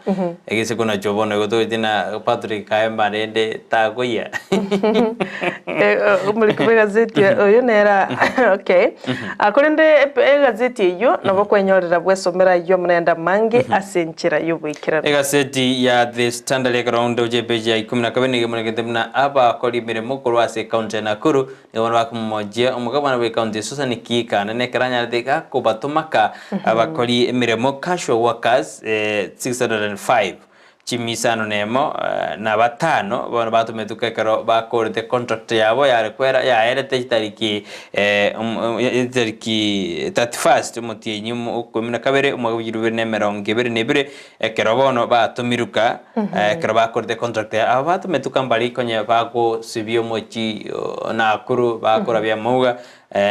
egese kona chobono goto dina Patrick Kahemba rende tagoya muri kubegazeti oyo nera okay akorende egazeti yo nabo kwenyorera bwesomera yo mnenda mange asenchira yo bwikira egazeti ya The Standard around ojebeja 12 mwegetebna aba koli miremo kurwase county Nakuru ni wanwa kummoja umugabana we county Susan Kika na nekaranya deka ko batumaka aba koli miremo casual workers 605 chimisano nemo na batano bana batumetuka karo bakorete contract yabo yarekwera ya erete tariki 31 mutienyi ukomina kabere umugirubire nemero ngebere nebire kero bono batumiruka kero bakorete contract aba batumetuka mbali konye bako sibyo mochi Nakuru bakora bya muga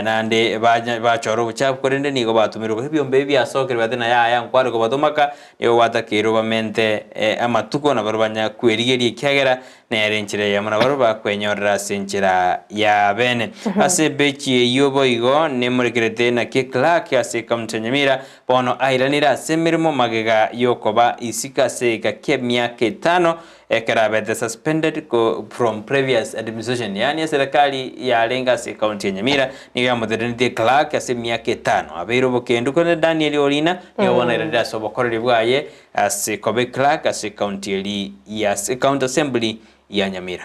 nande bachoro buchapu korende nigo batumiruka byombe byasokere batena ya nkware ko batumaka yo watakiro bamente amatuko na barubanya kwerigerie kyagera nerenchire ya muna baruba kwenyorera senchira ya bene ase bechi yobo igo nemurekerete na ke Clark ase kamtenyamira bono airanira semirimo magega yokoba isika se ka kemia ketano ekarabete suspended from previous administration yani serikali ya lenga se county ya Nyamira ni ya modernity Clark ase miaka 5 abero bokendo ko Daniel Olina yobona irada sobokorere bwaye ase Kobe Clark ase county ya county assembly ya Nyamira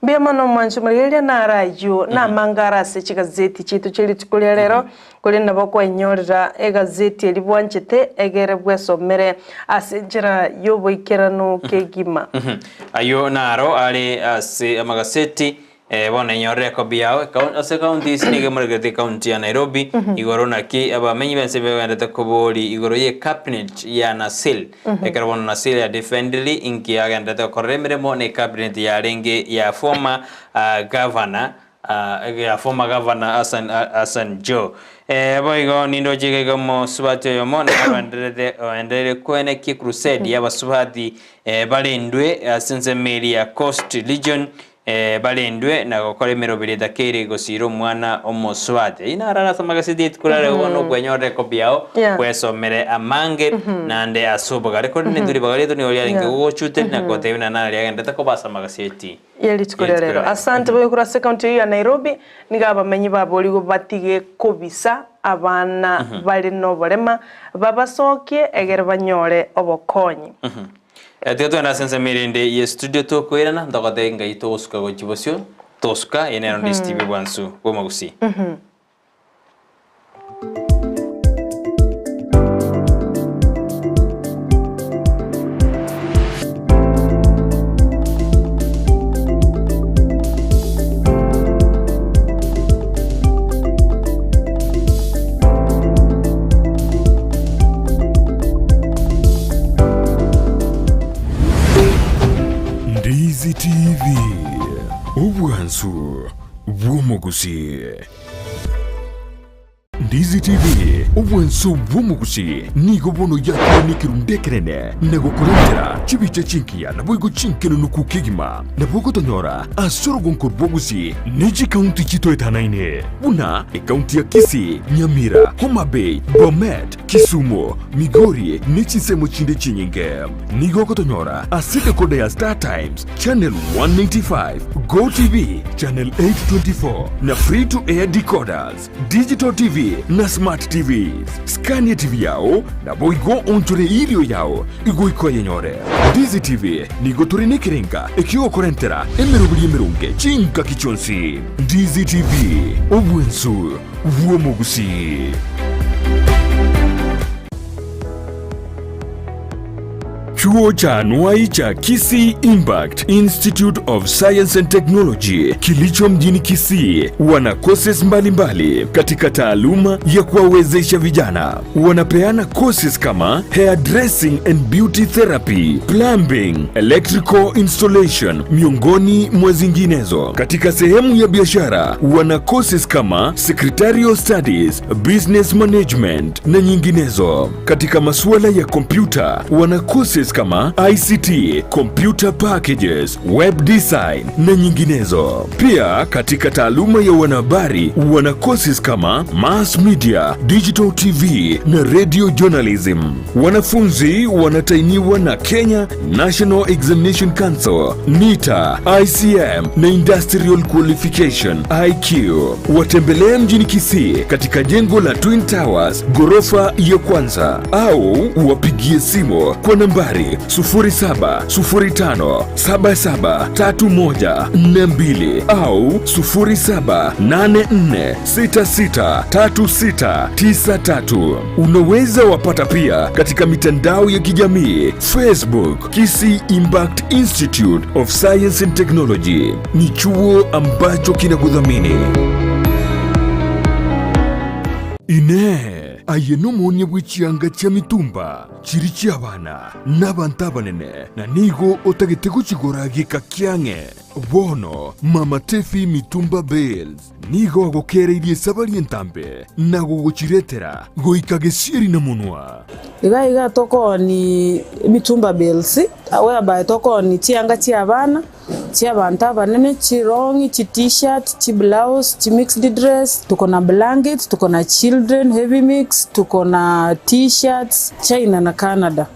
bia mano mwanju mwelia na rayo na mangara se chigazeti chitu chiri tukulia lero kuli nabo kwenyorera egazeti elibwanchete egere bwesomere asenjira yobo ikerano kegima ayo naro ale ase amagaseti bona nyore ko biao ase county sinige murigete county ya Nairobi igoro naki aba menyi bense beganda koboli igoro ye cabinet ya Nasil ekarbono Nasil ya defendly inki aganda to koremere mo ne cabinet ya renge ya former governor former governor Hassan Joe boigo nindo jige gomo subati yo mona endere kwene ki crusade y'abasubati balendwe since Meria Coast Legion balendwe na gukora imirobire dakere gusiro mwana omoswate inarara samagasidi tukurare wono gwenyore kobiao kwesomere amange nande asuboga ariko ninduri bagari ni oli ngo gochute na kote na nari agenda takobasa magaseti yeli tukurero asante boyo kura county ya Nairobi nigaba menyi baboligo batige kobisa abana bali no bolema babasoke egere banyore obokonyi Teto na sense mirinde ye studio to koirana ndagade ngai tosuka go chibosio tosuka enero Ndizi TV bwansu goma Gusii Ndizi TV ubwansu bw'Gusii. Ndizi TV ubwansu bw'Gusii nigo bono yakirundekerene nagokurentera chibiche chinkia naboigo chinkeno nukukigima nabogo tonyora asorogonko Gusii neji county chito etanaine una county ya Kisii, Nyamira, Homa Bay, Bomet, Kisumu, Migori nechi semo chinde chinyinge nigo kotonyora asika kode ya Star Times channel 195 Go TV channel 824 na free to air decoders digital TV na smart TVs Scania TV yao na boigo onchore ilio yao igo ikoye nyore Ndizi TV nigo turine kirenga ikiwa korentera emerunge chinka kichonsi Ndizi TV obwensu bw'Gusii. Chuo cha anuai cha Kisii Impact Institute of Science and Technology kilicho mjini Kisii wana courses mbalimbali katika taaluma ya kuwawezesha vijana. Wanapeana courses kama hairdressing and beauty therapy, plumbing, electrical installation miongoni mwa zinginezo. Katika sehemu ya biashara wana courses kama secretarial studies, business management na nyinginezo. Katika masuala ya kompyuta wana courses kama ICT, computer packages, web design na nyinginezo. Pia katika taaluma ya wanahabari wana courses kama mass media, digital TV na radio journalism. Wanafunzi wanatainiwa na Kenya National Examination Council, NITA, ICM na Industrial Qualification IQ. Watembelea mjini Kisii katika jengo la Twin Towers ghorofa ya kwanza au wapigie simu kwa nambari 0705773142 au 0784663693. Unaweza wapata pia katika mitandao ya kijamii Facebook Kisii Impact Institute of Science and Technology. Ni chuo ambacho kinakudhamini. Ayeno monye bw'ikianga kya mitumba kiri ky'abana n'abantu abanene na nigo otagitego kigoragika kyange bono Mama Tefi Mitumba Bells nigo agokereirie sabari entambe nago gochiretera goikagesieri na munwa iga toko ni Mitumba Bells whereby toko ni kianga ky'abana ky'abantu abanene chirongi t-shirt chi-blouse chi-mixed dress tuko na blankets tuko na children heavy mix tuko na t-shirts China na Canada.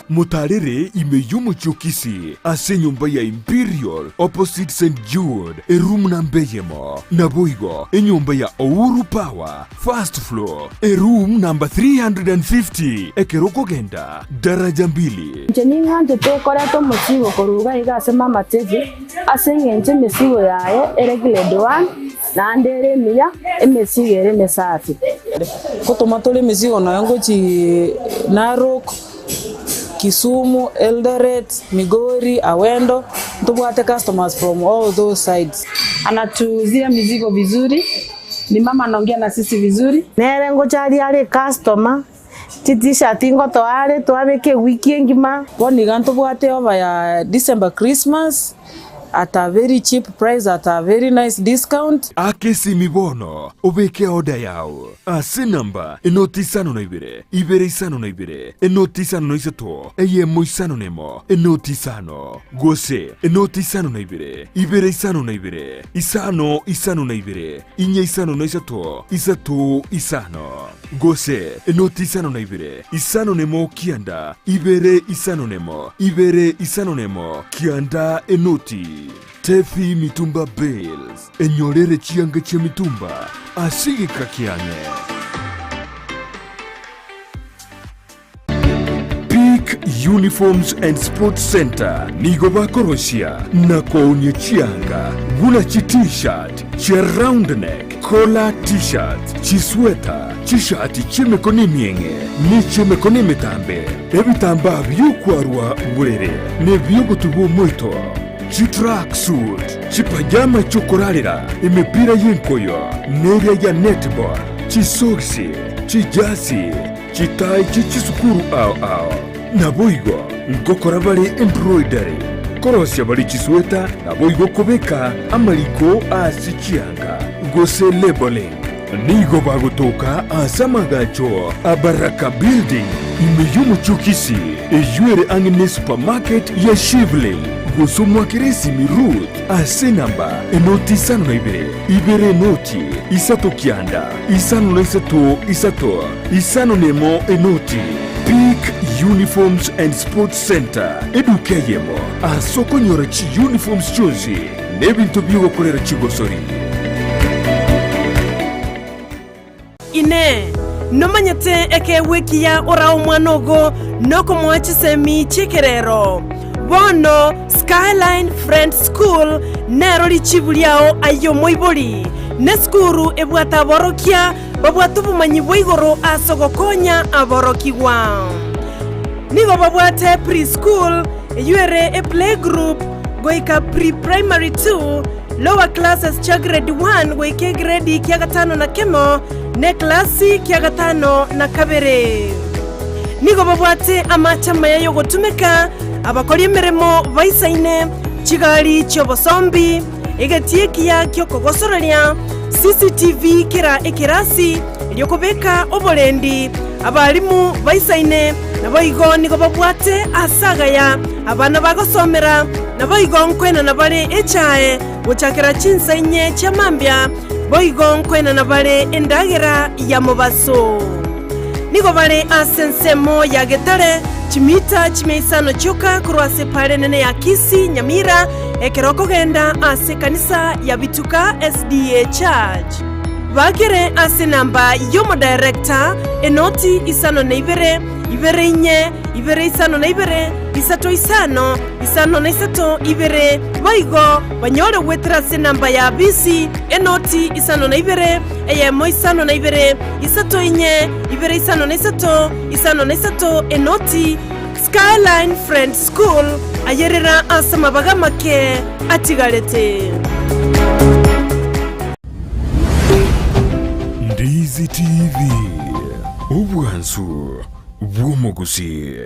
Mutarere imeyumu chokisi ase nyumba ya Imperial opposite St. Jude room nambeyemo na boigo nyumba ya Ouru Power first floor room number 350 ekeroko genda daraja 2 Njeninga ntetokora to musigo koruga igase Mama Tefi ase ngenje mesigo yaye grade 1 na ndere miya emesigere mesafi kotomatole mesigo na yango chi Narok Kisumu, Eldoret, Migori, Awendo, tubwate customers from all those sides. Anatuuzia mizigo vizuri, ni mama anaongea na sisi vizuri. Nere ngochari ale customer, t-shirt ngoto ale twabeke wiki ngima. Woni ganto bwate over ya December Christmas, at a very cheap price, at a very nice discount. Akesi mibono, ubeke oda yao. Ase namba, enoti sano na ibere sano na enoti sano na isato, mo isano nemo, enoti sano. Gose, enoti sano na ibere sano na isano na inye isano na isato isano. Gose, enoti sano na isano nemo kianda, ibere isano nemo, kianda enoti. Tefi mitumba Bales, enyorere chianga chia mitumba, asige kakiange. Peak Uniforms and Sports Center, Nigoba Korosia, Nakounye chianga, Gula chi t-shirt, chi round neck, collar t-shirt, chi sweater, chi shati chimekoni mienge, ni chimekoni metambe, ebitamba vyukwarwa bwere, ne vyogotubo moito. Chi tracksuit, chi pajama chokorarira, imipira y'inkoyo, neria ya netball, chi soksi, chi jasi, chi tai chi chisukuru ao. Naboigo, ngokora bali embroidery. Korosya bali chisweta, naboigo kobeka, amaliko asichianga. Gose labeling. Nigo bagotoka asamagacho, abaraka building, imeyumu chukisi, ejuere angine supermarket ya Shivling. Gosumwa kiresi mirut, ase namba, enoti sano na ibere enoti, isato kianda, isano na isato, isano nemo enoti. Peak Uniforms and Sports Center, edukeyemo, asoko nyorechi uniforms chozi, nebinto biyo kolera chigosori. Ine, nomanyete eke wekia ora omwanogo, noko mwachisemi chikerero. Bono Skyline Friends School nero lichibuliao ayo moiboli. Neskuru ebwata borokia, babwatu bumanyi bwigoro asogokonya aborokiwa. Nigo babwate preschool, yuere e playgroup, goika pre-primary 2, lower classes cha grade 1, goike grade kia gatano na kemo, ne klasi kia gatano na kabere. Nigo babwate amachama ya yogo tumeka, abakori emirimo baisaine chigali chobosombi egatiekia kyokogosoreria CCTV kira ekirasi lyokobeka obolendi abalimu baisaine naboigo nigo babwate asagaya abana bagosomera naboigo nkwena nabale echae gochakira chinsainye chamambya boigo nkwena nabale endagera ya mobaso nigo bale asensemo ya getare chimita chimeisano choka kurwase pale nene ya Kisii Nyamira ekeroko genda ase kanisa ya Bituka SDA Church. Bagere ase namba yomo director enoti isano na ibere inye, ibere isano na isato na isato ibere baigo banyore wetra ase namba ya BC enoti isano na eyemo isano na isato inye, ibere isano na isato enoti. Skyline Friends School ayerera asama bagamake atigarete. Ndizi TV, ubwansu bw'umugusi.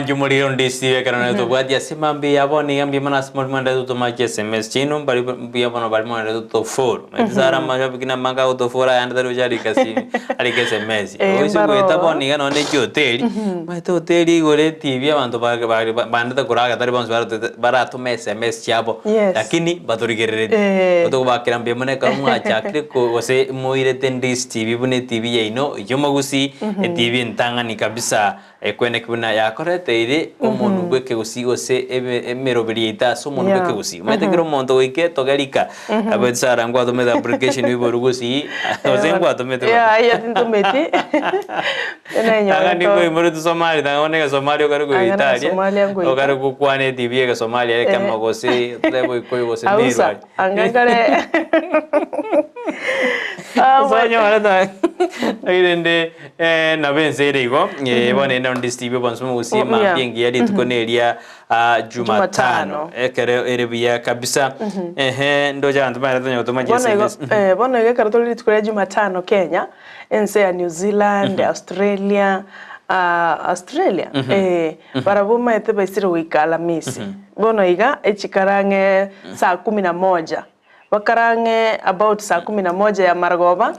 Jumuri on Ndizi karena itu buat ya simambi ya boni yang bimana small manda itu maje SMS chino bari biya bono bari manda itu for mezara maja bikina manga itu for anda taru jadi kasih ali ke SMS oisu eta boni kan onde hotel ma itu hotel gore TV bantu banda ta kuraga tari bons barato SMS chabo lakini baturi gerere itu bakiran bimana kamu achakre ko se moirete Ndizi TV bune TV ya ino yomagusi TV ntangani kabisa kwene kuna ya korete ire umuntu gweke gusigose emerobirita so umuntu gweke gusi mete kiro monto wike togarika abetsara ngwa to meta application wibo rugusi ozengwa to meta ya tinto meti enenyo agani ko imoro to Somalia tangone ka Somalia karu go Italia o karu ku kwane TV ka Somalia kama gose lebo ko gose miro angangare sonyo arata Irende na benzere igo bone na ndistibe bonsumu usima bingi yali tukonelia Jumatano ekere erebia kabisa ndoja antu bana tonyo toma Jesus bono iga karatoli tukolia Jumatano Kenya ense ya New Zealand Australia barabuma ete baisire wikala misi bono iga echikarange saa 11 bakarange about saa 11 ya Margoba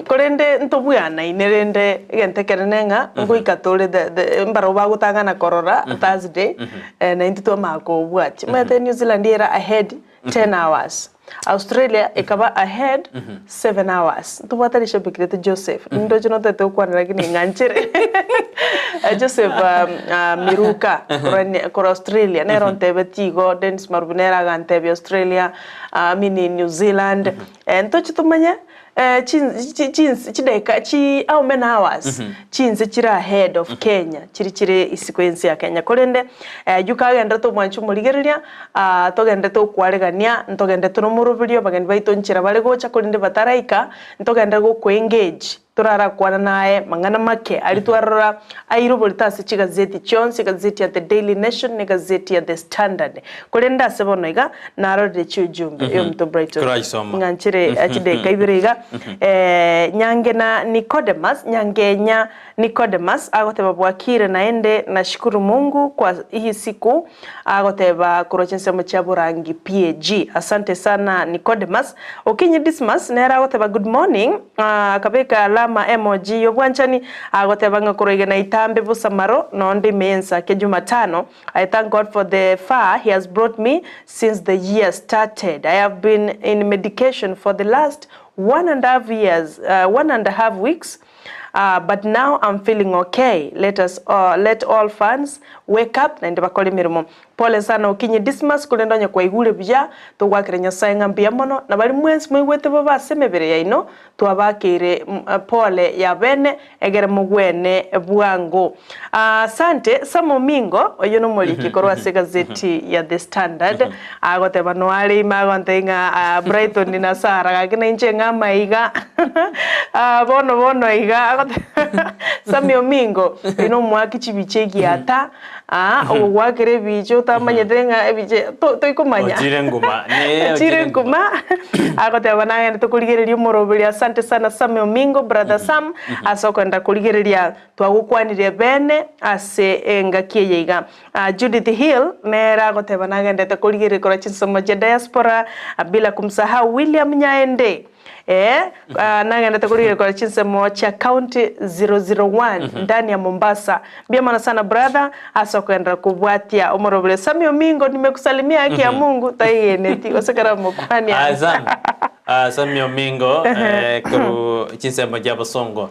korende ntobuyana inerende gentekerenenga ngo ikatole the mbaroba gutangana korora Thursday na intito mako bwati mete New Zealand era ahead 10 hours Australia ikaba ahead 7 hours tubatarisha bikirete Joseph ndoje notete ukwanira gini nganchere Joseph miruka kora Australia nero ntebe tigo Dennis Marbunera gantebe Australia mini New Zealand ntoche tumanya chideka chi au men hours chinze chira ahead of Kenya chiri sequence ya Kenya korende yukagenda to mwanchu murigereria togende to kwaregania ntogende to murubirio bagende baitonchira bale gocha korende bataraika ntogende go engage turara kwana naye mangana make alitwarora airo bolitase chigazeti chonse gazeti ya The Daily Nation ne gazeti ya The Standard kolenda sebonoiga naro de chujumbe yo mto Brighton nganchire achide kaibiriga nyange na Nicodemus agoteba bwakire naende nashukuru Mungu kwa hii siku agoteba kurochense mchaburangi PAG asante sana Nicodemus okinyi Dismas nera agoteba good morning kabeka alama emoji yobwanchani agoteba ngakuroige na itambe busamaro nonde mensa ke Jumatano I thank God for the far he has brought me since the year started I have been in medication for the last 1.5 weeks but now I'm feeling okay. Let all fans wake up na ndibakole mirimo pole sana okinyi Dismas kulendonya kwa igule bya to gwakire Nyasaye ngambia mono na bali mwensi mwigwete bo basemebere yaino to abakire pole ya bene egere mugwene bwango asante Samomingo oyo no moliki korwa segazeti ya The Standard agoteba no ali magontenga Brighton na Sara gakina inche ngama iga bono iga Samomingo ino mwaki chibichegi ata ogwakire bicho tamanyetenga ebiche to ikumanya chirenguma agoteba nanga tukuligereria murobiri asante sana Samomingo brother Sam asokwenda kuligereria twagukwanire bene ase ngakie yiga Judith Hill nera agoteba nanga ndete kuligereria kora chinsomo je diaspora bila kumsahau William Nyaende nanga natakulia kwa chinsemo cha county 001 ndani ya Mombasa bia mana sana brother asokwenda kubwatia omorobele Samomingo nimekusalimia haki ya Mungu taiyeneti osakara mokwani Samomingo kuru chinsemo ja basongo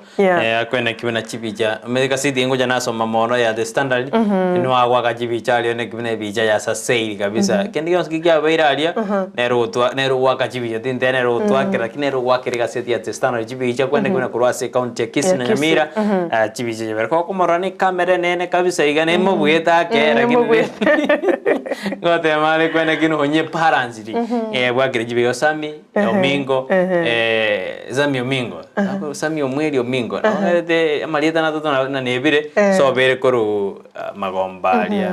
akwena kibina chibija America City ngoja naso mamono ya The Standard ino agwa chibija ali ne kibina bija ya sasei kabisa kendi yonsikia bairalia nero waka chibija tinde nero twakira kinero wakire gazeti ya The Standard chibija kwenda kuna kurwase county ya Kisii na Nyamira chibija berko komorani kamera nene kabisa igane mobweta ke lakini ngote mali kwenda kino onye paranziri bwakire chibija Sami Omingo Samomingo Sami Omingo nete malieta na toto na nebire so bere koru magombalia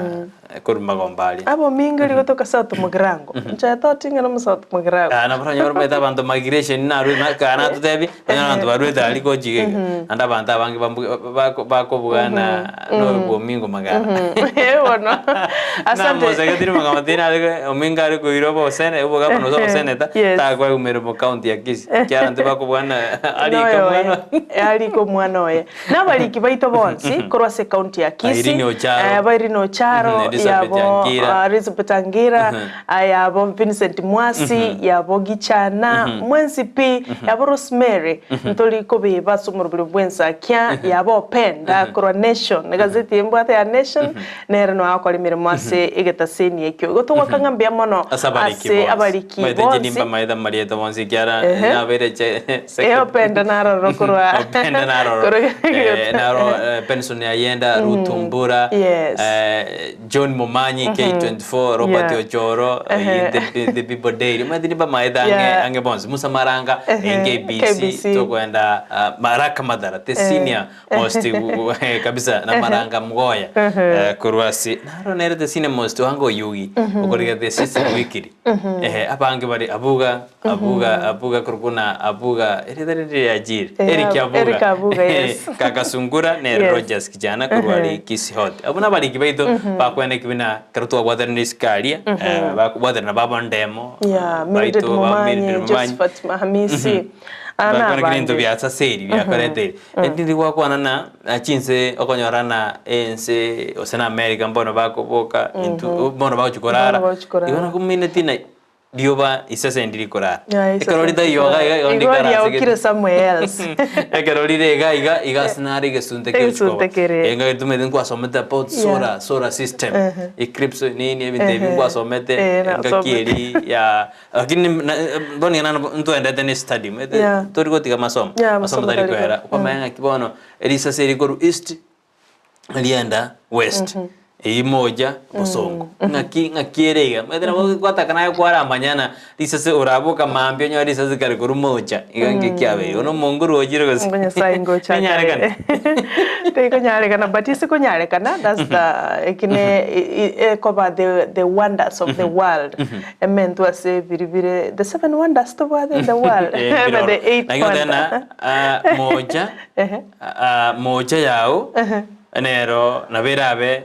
koru magombalia abo mingo ligotoka South Mugrango ncha totinga no South Mugrango na bro nyor meta bantu migration na ru na kana tutebi na bantu barueta aliko jige anda bantu bangi bako bugana no Omingo magara wono asante na mozega magamatena Omingo ari ko irobo sene ubo gapo no so sene ta kwa umero mo county ya Kisii kyara ndibako bugana aliko mwana oye na baliki baito bonsi korwase county ya Kisii Bairino Charo yabo Elizabeth Angira yabo Vincent Mwasi yabo Gichana Mwensi P yabo Rosemary ntoliko beba sumurubule bwensakia yabo Penda Coronation na gazeti mbwate ya Nation nerano akoli mirimo ase egetaseni ekyo gotwa kangambia mono ase abaliki bonsi ndimba maida marieta bonsi kyara na bereche Penda naro kurwa Penda naro pension ya yenda Rutumbura John John Momanyi K24 Robert Ochoro the People Daily madini ba maeda ange bonzi Musa Maranga KBC to kwenda Maraka Madara the senior most kabisa na Maranga Mgoya kurwasi naro nere the senior most wango yugi ukoriga the system wikiri apa ange bari abuga kurkuna abuga erida ajiri Eric Abuga yes kakasungura ne Rogers kijana kurwali Kisii hot abuna bari kibaito ba kwenda kibina karuto wadar niskalia ba wadar na baba ndemo Mildred Momanyi Josephat Mahamisi ana bandi biasa seri bya karete ndi kwa na chinse okonyorana ense osena America mbono bako boka into mbono bako chukorara ibona kumineti na dioba isese ndiri kora ekarolida yoga ondi kara okire somewhere else ekarolida iga snari ge sunte ke enga tumeden kwa someta pot sora system eclipse nini ebite kwa somete enga kieri ya lakini boni nana nto enda ne study tori gotika masomo dari kwera kwa maana kibono elisa seri koru east alienda west moja bosongo ngakierega medera kwataka nayo kwara manyana risase uraboka mambyo nyo risase kare kuru moja igange kyabe ono monguru ojire gosi ngonya saingo cha nyareka te ko nyareka na batisi ko nyareka na that's the ekine cover the wonders of the world amen to say biribire the 7 wonders to the world the 8 wonders moja yao enero na berabe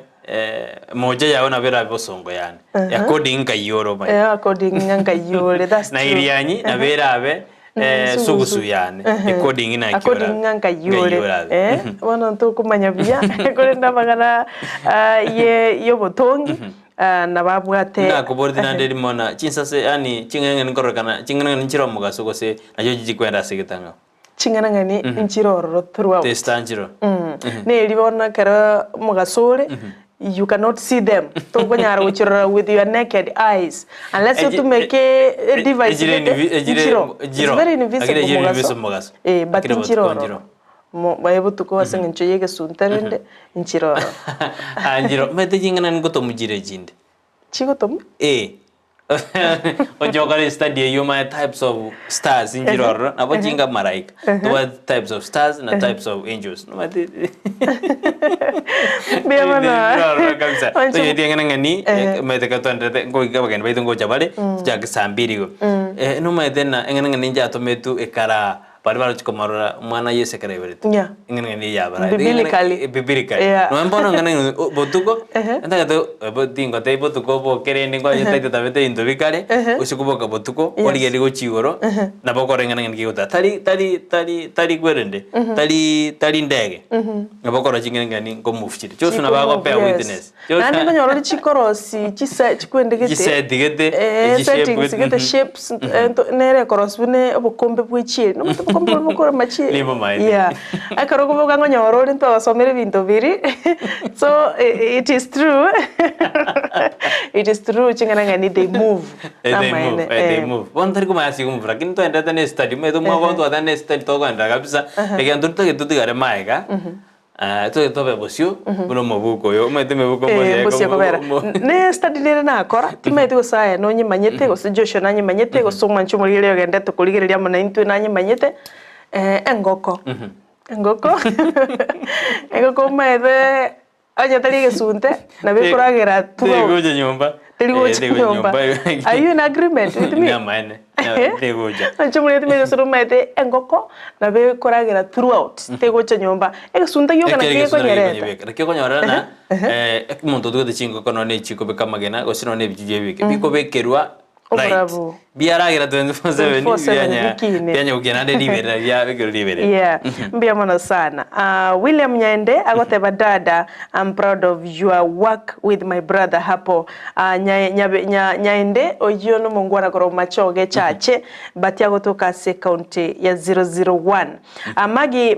moja yao na vera bosongo yani according ka yoro ba according nga yoro that's na irianyi na vera be sugusu yani according na according nga yoro wana to kumanya bya kore ndabagara ye botongi na babwate na kubordina ndiri mona chinsase yani chingenge nkorokana chingenge nchiro mugaso gose na joji kwenda sigitanga chingana nchiroro throughout testanjiro ne libona kara mugasore you cannot see them to konyara uchira with your naked eyes unless you to make a device it's very invisible mugaso but nchiroro baebo tuko asenga nchoyege suntarende nchiroro anjiro mete jingana ngoto mujire jinde chigotom Ojokari study you my types of stars in Jiroro na bojinga maraika what types of stars na types of angels no mati bia mana kamsa to yedi ngani mete ka tonde ngo gabagen baito ngo jabale jak sambiri go no mete na ngani nja to metu ekara Paribaro chikomarora mwana yese kareberete ngani yabara biblikali no mbono ngani botuko enda to botingo te botuko bo kerende ngo yete tabete indobikale usikuboka botuko origeri go chiworo na bokore ngani ngiyuta tali gwerende tali ndege na bokora chingani ngo mufchiri cyo suna bago pe witness nani nganyoro chikorosi chisa chikwendegete settings get shapes nere korosbune obukombe bwichiri no kombo machi akaro kuboga ngonyoro rinto asomere bintu biri so it is true chingana ngani they move one tari kuma asi kumvra kinto enda tane study me to mwa to tane study to kwenda kabisa ekianturta ketuti gare maega to be bosio buno mabuko yo mete mebuko bosio kobera ne study nere na akora kimete go sae no nyimanyete go Joshua na nyimanyete go soma nchumurire yogende to kuligereria mona intu na nyimanyete engoko mede anya tali gesunte na be kuragera tugo goje nyumba are you in agreement with me nyamane tegoja nchumurire teme suru mede engoko na be kuragera throughout tegocha nyumba egesunta yoga na kiye konyereta kiye konyora na muntu tugo chingo kono ne chiko be kamagena go sino ne bijuje bike biko be kerwa bravo biaragira 24/7 bianya ugena de libera ya bigero libera mbia mona sana William Nyende agoteba dada I'm proud of your work with my brother hapo Nyende oyono mungwana koro machoge chache batia gotoka se county ya 001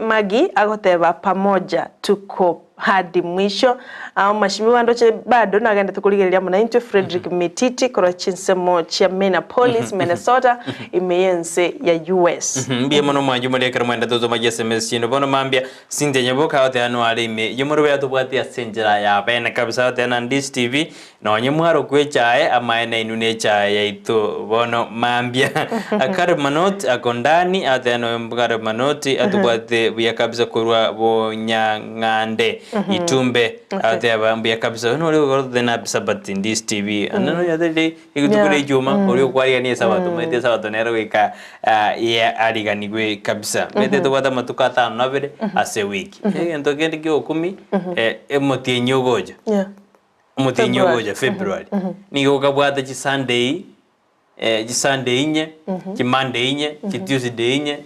Magi agoteba pamoja tuko hadi mwisho. Mheshimiwa ndoche bado nagenda tukuligereria mwananchi Frederick Mititi kora chinsemo cha Minneapolis, Minnesota imeyense ya US. Mbia mono mwanju muri ekara mwenda tuzo ma SMS chino bono mambia sinte nyaboka hote anu alime yumuru ya tubwati asenjera ya bene kabisa hote na Ndizi TV no nyamwaro kwe chae ama ene inune chae ya ito bono mambia akare manoti akondani ate anu mbukare manoti atubwati buya kabisa kurwa bonyangande itumbe ate abambia kabisa no leo gordo na bisabati Ndizi TV anano ya dele ikutukure juma ori kwari ni sabato mete sabato nero weka ya ariganigwe kabisa mete tubata matuka 5 na bere ase wiki ento kendi ki 10 emotinyo goja emotinyo goja February nigo kabwata chi Sunday chi Sunday inye chi Monday inye chi Tuesday inye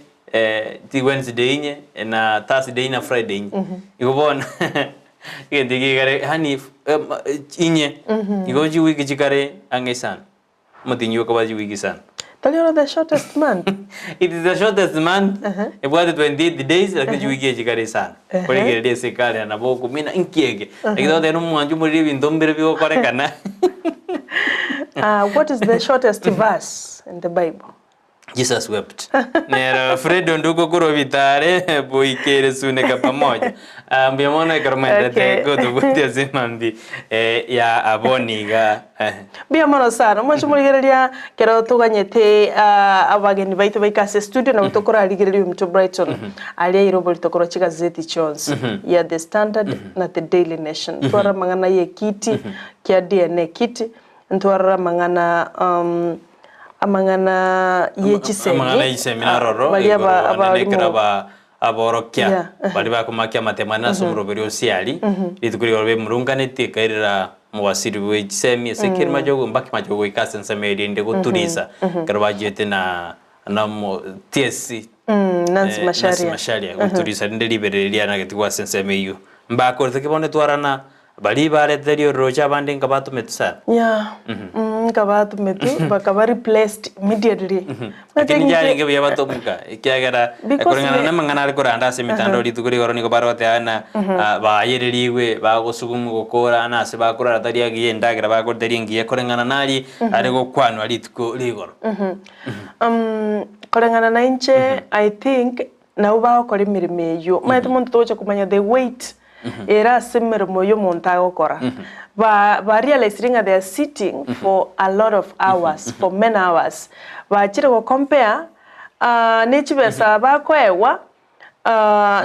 chi Wednesday inye na Thursday na Friday inye igo bona kendi ki gare hani inye igo ji wiki chikare angesan emotinyo kabaji wiki sana. Tell you the shortest month. It is the shortest month. About 28 days, lakini wiki chikare sana. Kwa hiyo ile sekali na boko mina inkiege. Lakini tena mwanju muri bindombere biwo korekana. What is the shortest verse in the Bible? Jesus wept. Nero Fredo nduko kuro vitare boikere suneka pamoja. Mbiamona ikarumenda te goto gote zimambi ya aboniga. Biamona sana mwacho muligereria kero tuganyete abageni baitu baikase studio na utokora aligereria mto Brighton ali irobo litokora chigazeti Jones ya The Standard na The Daily Nation. Twara mangana ye kiti kia DNA kiti ntwara mangana amangana yechisenge amangana yiseminaroro aba aborokia bali bakumakia matemana somroberio siali litukuri orbe murunganete kairira muwasiri wechisemi sekiri majogo mbaki majogo ikasensa meri ndego turisa karabajete na TSC Nancy Masharia turisa ndelibereria na ketikwa sensa meyu mbako tekibone twarana bali bare therio roja bande ngabatu metsa ngabatu metu bakaba replaced immediately lakini jari nge yabato muka ikiagara akorengana na mangana ari koranda se mitando litukuri goroni ko barote ana ba yereriwe ba gosugumu gokora ana se bakora tari agiye ndagira bakora tari ngiye korengana nari ari gokwano ari tuko ligoro korengana na inche I think na uba ko mirimo mate muntu tocha kumanya the weight era simmer moyo montago kora ba realizing they are sitting for a lot of hours for many hours ba chire go compare nechibesa ba kwewa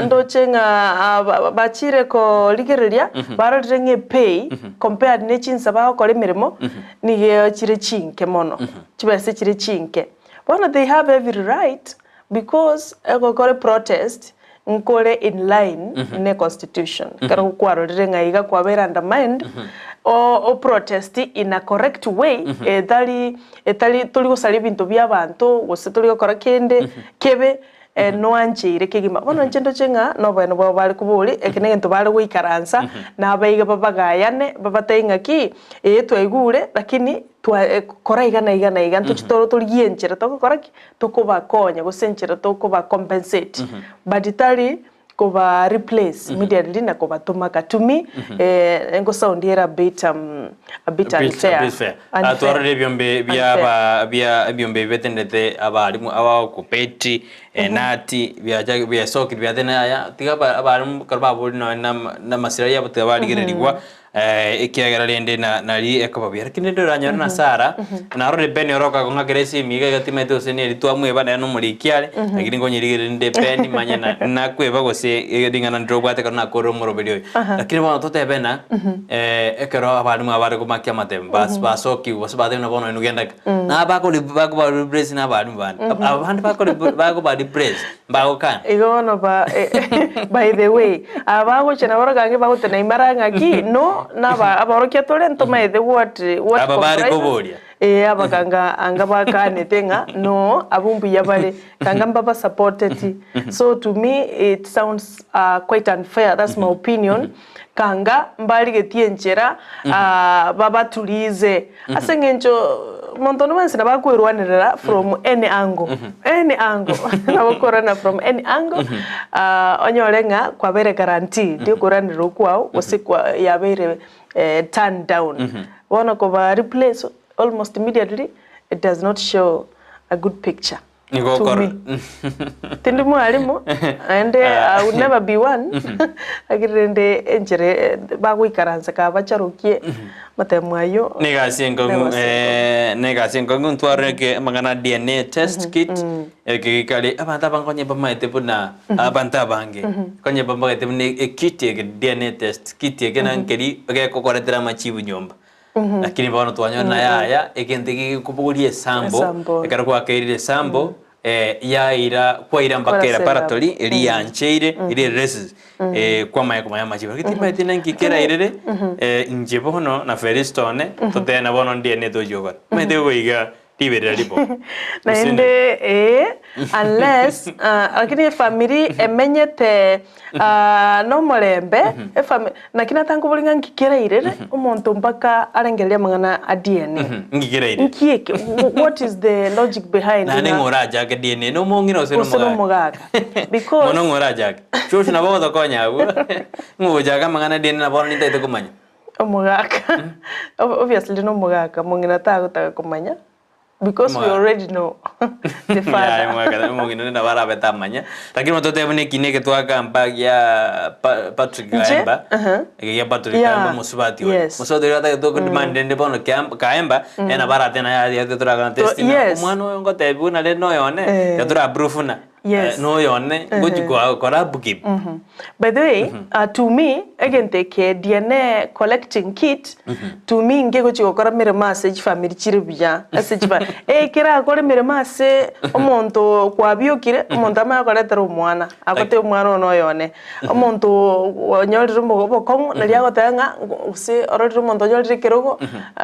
ndochenga ba chire ko ligereria baro renge pay compared nechinsa ba ko mirimo ni chire chinke mono chibese chire chinke bona they have every right because ego kore protest nkole in line ne constitution karo kwaro renga kwa vera undermined o protest in a correct way etali tuligo sali bintu bya bantu gose tuligo kora kende kebe no anchire kigima bono nchendo chenga no bano bali kubuli ekinege nto bali gwikaransa na baiga babagayane babatenga ki twaigure lakini kora igana ntuchitoro tuliyenchera tokora ki tokubakonya gosenchera tokuba compensate but itali kuba replace immediately na kuba tumaka to me ngo sound era a bit unfair atwara byombe bya byombe betendete abalimu aba kupeti nati bya soki bya tena ya tigaba abalimu karba boli na masira ya butabali gererigwa ikiagera rende nari ekababira kinendo ranyara na sara na rode bene roka ko ngageresi miga gatimete osene ritwamwe bana no murikiale lakini ngo nyirigere nde pendi manya na kweba gose edingana ndrobate kana koro moroberio lakini bana tote bena ekero abalimu abare ko makia matem basoki wasbade na bono nugenda na bako replace na abalimu bana abandi bako ba replace bago kan igono ba by the way abago chena borogange bago tena imaranga ki no naba aborokia tolento mai the what ababari koboria abaganga angaba kane tenga no abumbu yabale kanga mbaba supported so to me it sounds quite unfair. That's my opinion. Kanga mbali getienchera baba tulize asengencho monto no mansi na ba kwirwanirira from any angle any angle na bakorana from any angle onyorenga kwa bere guarantee dio kuranira kwao usikwa ya bere turn down wana ko ba replace almost immediately. It does not show a good picture to me. Tindi mwalimu and I would never be one. Agirende enjere bagwi karanza ka bacharukie matemwayo. Nega singo tuareke magana DNA test kit kali abanta bangonye bamaite puna abanta bange konye bamaite ne kit DNA test kit kenan keri ko koretera machibu nyomba. Lakini bwana tuanyo na yaya ekendeki kubugulie sambo ekarwa kairire sambo ya ira kwa ira mbakera paratori eri yancheire iri reses kwa maya machiba kitima tina ngikera irere nje bono na feristone totena bono DNA dojoga mede goiga tibere lipo naende unless lakini family emenyete no morembe nakina tangu bulinga ngikera irere umuntu mpaka arengelia mangana a DNA ngikera irere nkieke what is the logic behind na ngoraja ke DNA no mongino oseno mugaga because mono ngoraja chuchu na bodo konyabu ngojaga mangana DNA na bono nitaite kumanya omugaga obviously no mugaga mongina tago kumanya because we already know the father. Ya mwaka mungino na bara betamanya. Lakini mtoto bune kineke twaka mpagia Patrick Kaemba. Ya Patrick Kaemba musubati we. Musubati rata to demand ende bono Kaemba ena bara tena ya tura test na mwana ngo tebu na le no yone. Ya tura proof na. No yone go kora buki. By the way, to me again take DNA collecting kit to me ngego chiko kora mere message family chirubya message ba kira akore mere mase omonto kwa biokire omonto amakoretera omwana akote omwana no yone omonto onyorire mbogo na lya gotenga use ororire omonto onyorire kirogo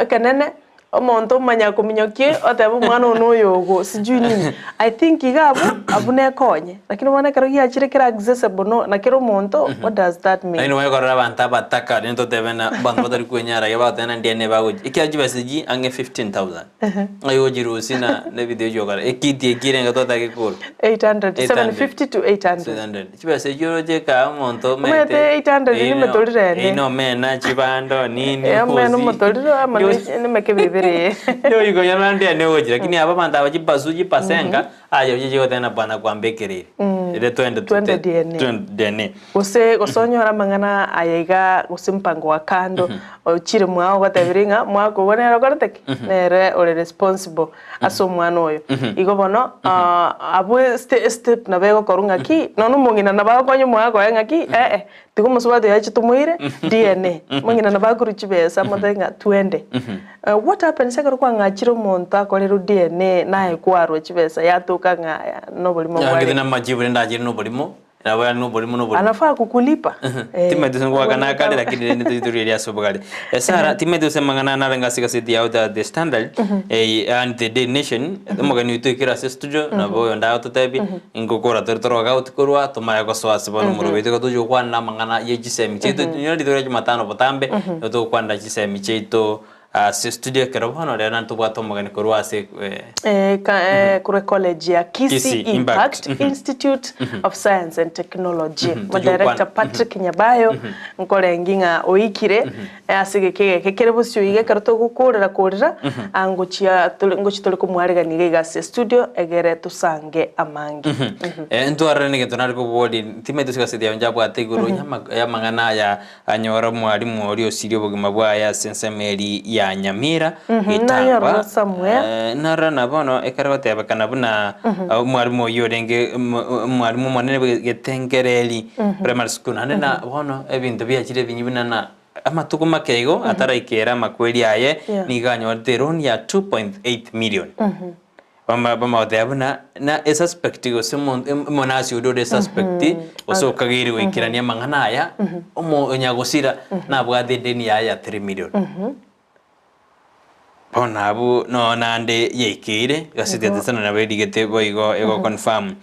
kanene omonto manya kuminyokie oteba omwana ono yogo sijui nini. I think igabo abune konye lakini wana kero ya chire kira accessible no na kero omonto what does that mean? Aino wakora banta bataka nento tebena bantu batari kunyara ya batena DNA bago ikyaji basiji ange 15,000 ayo jirusi na video jogara ekiti ekirenga tota kikuru 750 to 800 chibase joroje ka omonto mete 800 ni metolirene ino mena chibando nini meno motoliro amani ni mekebebe yo iko yanande ne oji lakini aba banda abajibazuji pasenga ayo jijo tena bana kwambekerere ile 20 DNA ose gosonyora mangana ayiga gusimpango wa kando ochire mwao gatabiringa mwako bonera korteke nere ole responsible aso mwana oyo igo bono abwe step na bego korunga ki nono mungina na ba konyo mwako yenga ki tigo musubado yachi tumuire DNA mungina na ba kuruchibesa motenga 20 what happens sekero kwa ngachiro monto akorero DNA nae kwarwo chibesa yatuka ngaya no bolimo bwari ngina majibu ndajiri no bolimo Nawe no bolimo anafaa kukulipa timedu ngwa kana kale lakini ni tutorial ya sobagale Sara timedu semangana na renga sikasiti out the standard and the day nation mogani utukira studio na boyo nda autotebi ingokora tertoro ga utkorwa tomaya ko swasi bono murobete ko tujo kwana mangana yejisemi chito nyori dore Jumatano botambe to kwanda jisemi chito studio kerobano le nantu bwato mogani korwa se kure college ya Kisii Impact Institute of Science and Technology director Patrick Nyabayo nkole nginga oikire asige kekere busyo ige karoto gukorera anguchia tole kumwarega niga se studio egere tusange amangi ntwara nige tonari ko bodi timetu sikasidia njabwa teguru ya mangana ya anyora mwalimu ori osirio bugima bwa ya sensemeri ya Nyamira itamba narana bono ekarabate kana buna mwalimu yorenge mwalimu manene getengereli primary school nana bono ebintu byakire binyibina na amatuko makego ataraikera makweli aye niganyo deron ya 2.8 million bama odabuna na suspect go semon monasi odo de suspect oso kagiri wikirania mangana aya omo nyagosira na bwa deni ya 3 million Ponabu no nande yekire gasite tsana na wedi gete boigo ego confirm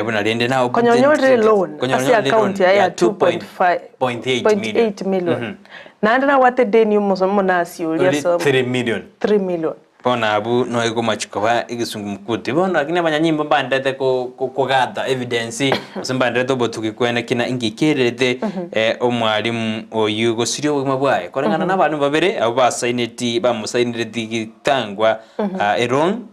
buna rende na konyonyore loan asi account ya 2.8 million nande na wate deni umoso monasi uli so 3 million bona abu no ego machikoba igisungumkuti bona kine banyanyimba bandete ko gather evidence usembandete botuki kwene kina ingikerete omwalimu oyu gosirio bwe mabwaye korengana nabantu babere abo basaineti bamusainireti gitangwa eron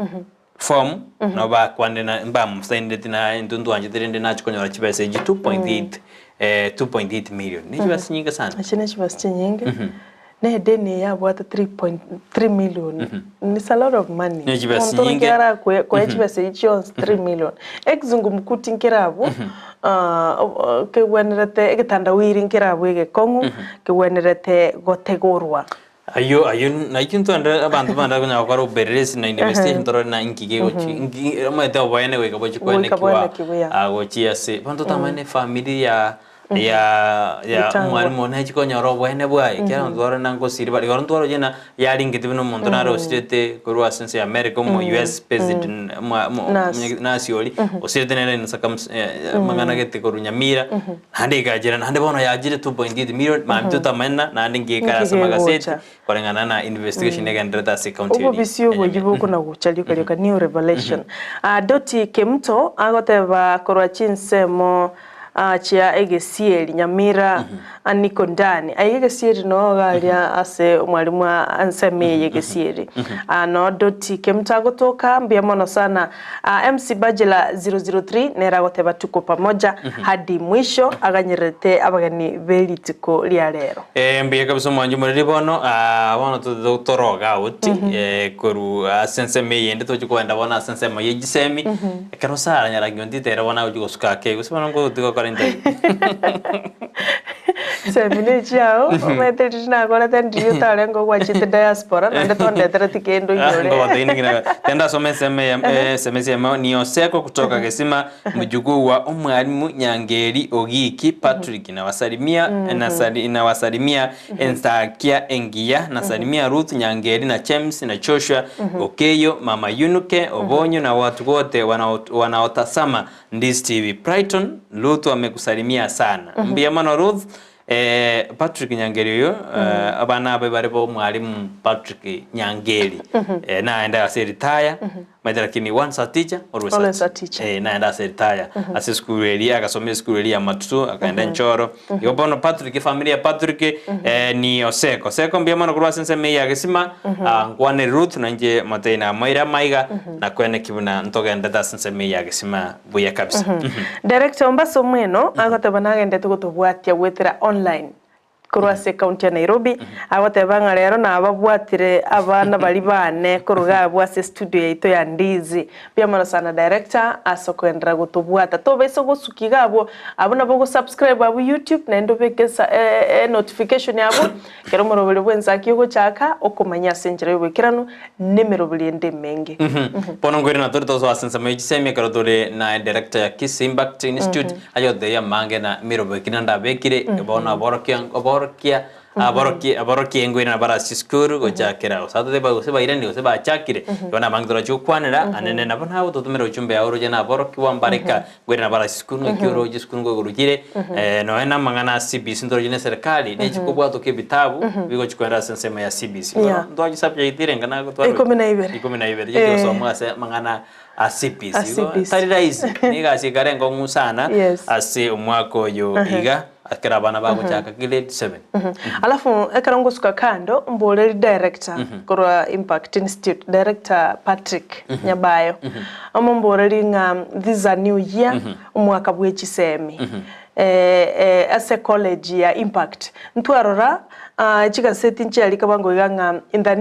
form no bakwande na bamusainireti na ndundu anje terende nachikonyora chibese 2.8 million ni chibasi nyinga sana achine chibasi nyinga ne deni ya bwata 3.3 million ni a lot of money nyinga kera kwa chibasi icho 3 million exungu mkuti nkirabo ke wenerete egitandawiri nkirabo egekongu ke wenerete gotegorwa ayo naikintu anda abantu banda kunya kwa roberesi na investigation toro na inkige gochi amete obone weka bochi kwene kiwa agochi ase bantu tamane familia ya mwalimu na chikonya robo ene bwaye kera ndoro nango siriba igoro ndoro jena yali ngiti bino mondo na rositete kurwa sense America mo US president nationally osirete nene nsaka mangana gete koru Nyamira hande gajira hande bono yajire 2.8 million mamito tamana na hande ngeka sama gaseti korengana na investigation egendreta se county ubo bisio bojibo kuna guchalika lyoka new revelation doti kemto agoteba korwa chinsemo chia egesieri Nyamira aniko ndani egesieri no galia ase mwalimu anseme egesieri no doti kemta gotoka mbia mono sana MC Bajela 003 nera goteba tuko pamoja hadi mwisho aganyerete abagani belitiko lya lero mbia kabisa mwanju muri bono bono tutoroga uti koru senseme yende tochikwenda bona senseme yegisemi karosara nyarangi nditera bona ujugosuka ke gusibona ngo tuko Semine chao meteri na kola tendiyo talengo kwa chite diaspora nande tonde tratikendo yole ngo batini tenda semesema ni Oseko kutoka Gesima mjukuu wa omwalimu Nyangeri Ogiki Patrick na wasalimia Ensakia Engia na salimia Ruth Nyangeri na James na Joshua Okeyo mama Yunuke Obonyo na watu wote wanaotazama Ndizi TV. Brighton Ruth amekusalimia sana mbia mano Ruth Patrick Nyangeri yo abana abe barebo mwalimu Patrick Nyangeri naenda ase retire lakini once a teacher always a teacher naenda ase retire ase school area akasomea school area Matutu akaenda Nchoro yobono Patrick familia Patrick ni Oseko mbia mano kurwa sense me ya Gesima ngwane Ruth na nje Matena Moira Maiga na kwene kibuna ntogenda da sense me ya Gesima buya kabisa director Mbaso Mweno agotabana ngende tugotobwatia gwetera online kurwase county ya Nairobi agotebanga rero na ababwatire abana bali bane kuruga bwase studio yaito ya Ndizi pia mara sana director asokwendra gutubwata to beso gusukigabo abona bogo subscribe abu YouTube na ndo bekesa notification yabo kero morobele bwenza kiyo chaka okomanya senjere yobekirano nemero bulende menge pono ngwere na torto so asensa mejisemia kero tore na director ya Kisii Impact Institute ayode ya mange na mirobe kinanda bekire bona aborokia ngwena na bara siskuru gochakira osado de bagose bairende gose bachakire yona mangdora chukwanira anene na bana auto tumero chumbe auro jena aboroki wambareka ngwena na bara siskuru ngioro jiskuru ngorugire no ena mangana CBC ndoro jene serikali ne chikubwa to kebitabu bigo chikwenda sensema ya CBC ndo aji subject irenga na gotwa 12 je so mwase mangana a CBC tarira isi niga sikarengo ngusana ase umwako yo iga akira bana bago chaka grade 7 alafu ekarongo suka kando mboleri director kwa Impact Institute director Patrick Nyabayo mboleri nga this a new year umwaka bwechisemi ase college ya Impact ntwarora chika seti nchali kabango iganga in the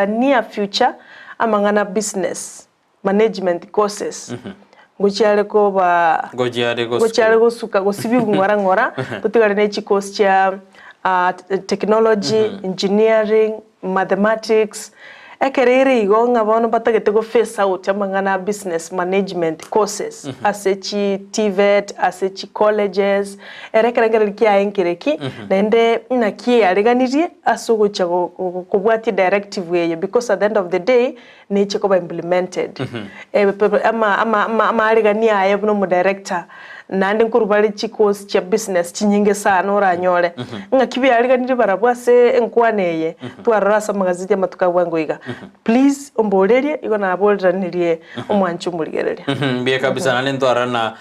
near future amangana business management courses gochiare gosuka gosibigu ngora tutigare ne course cha technology engineering mathematics ekerere igo ngabono batagete go face out amangana business management courses asechi TVET asechi colleges erekerengere kia enkereki nende nakie areganirie asugocha kubwati directive way because at the end of the day nature ko implemented ama aregania aye no director nandi nkurubali chikosi cha business chinyinge sana oranyore nga kibyariga ndi barabwase enkwaneye twarasa magazeti amatukabwangoiga please ombolerie igo nabolranirie omwanchu muligereria bie kabisa nale ntwarana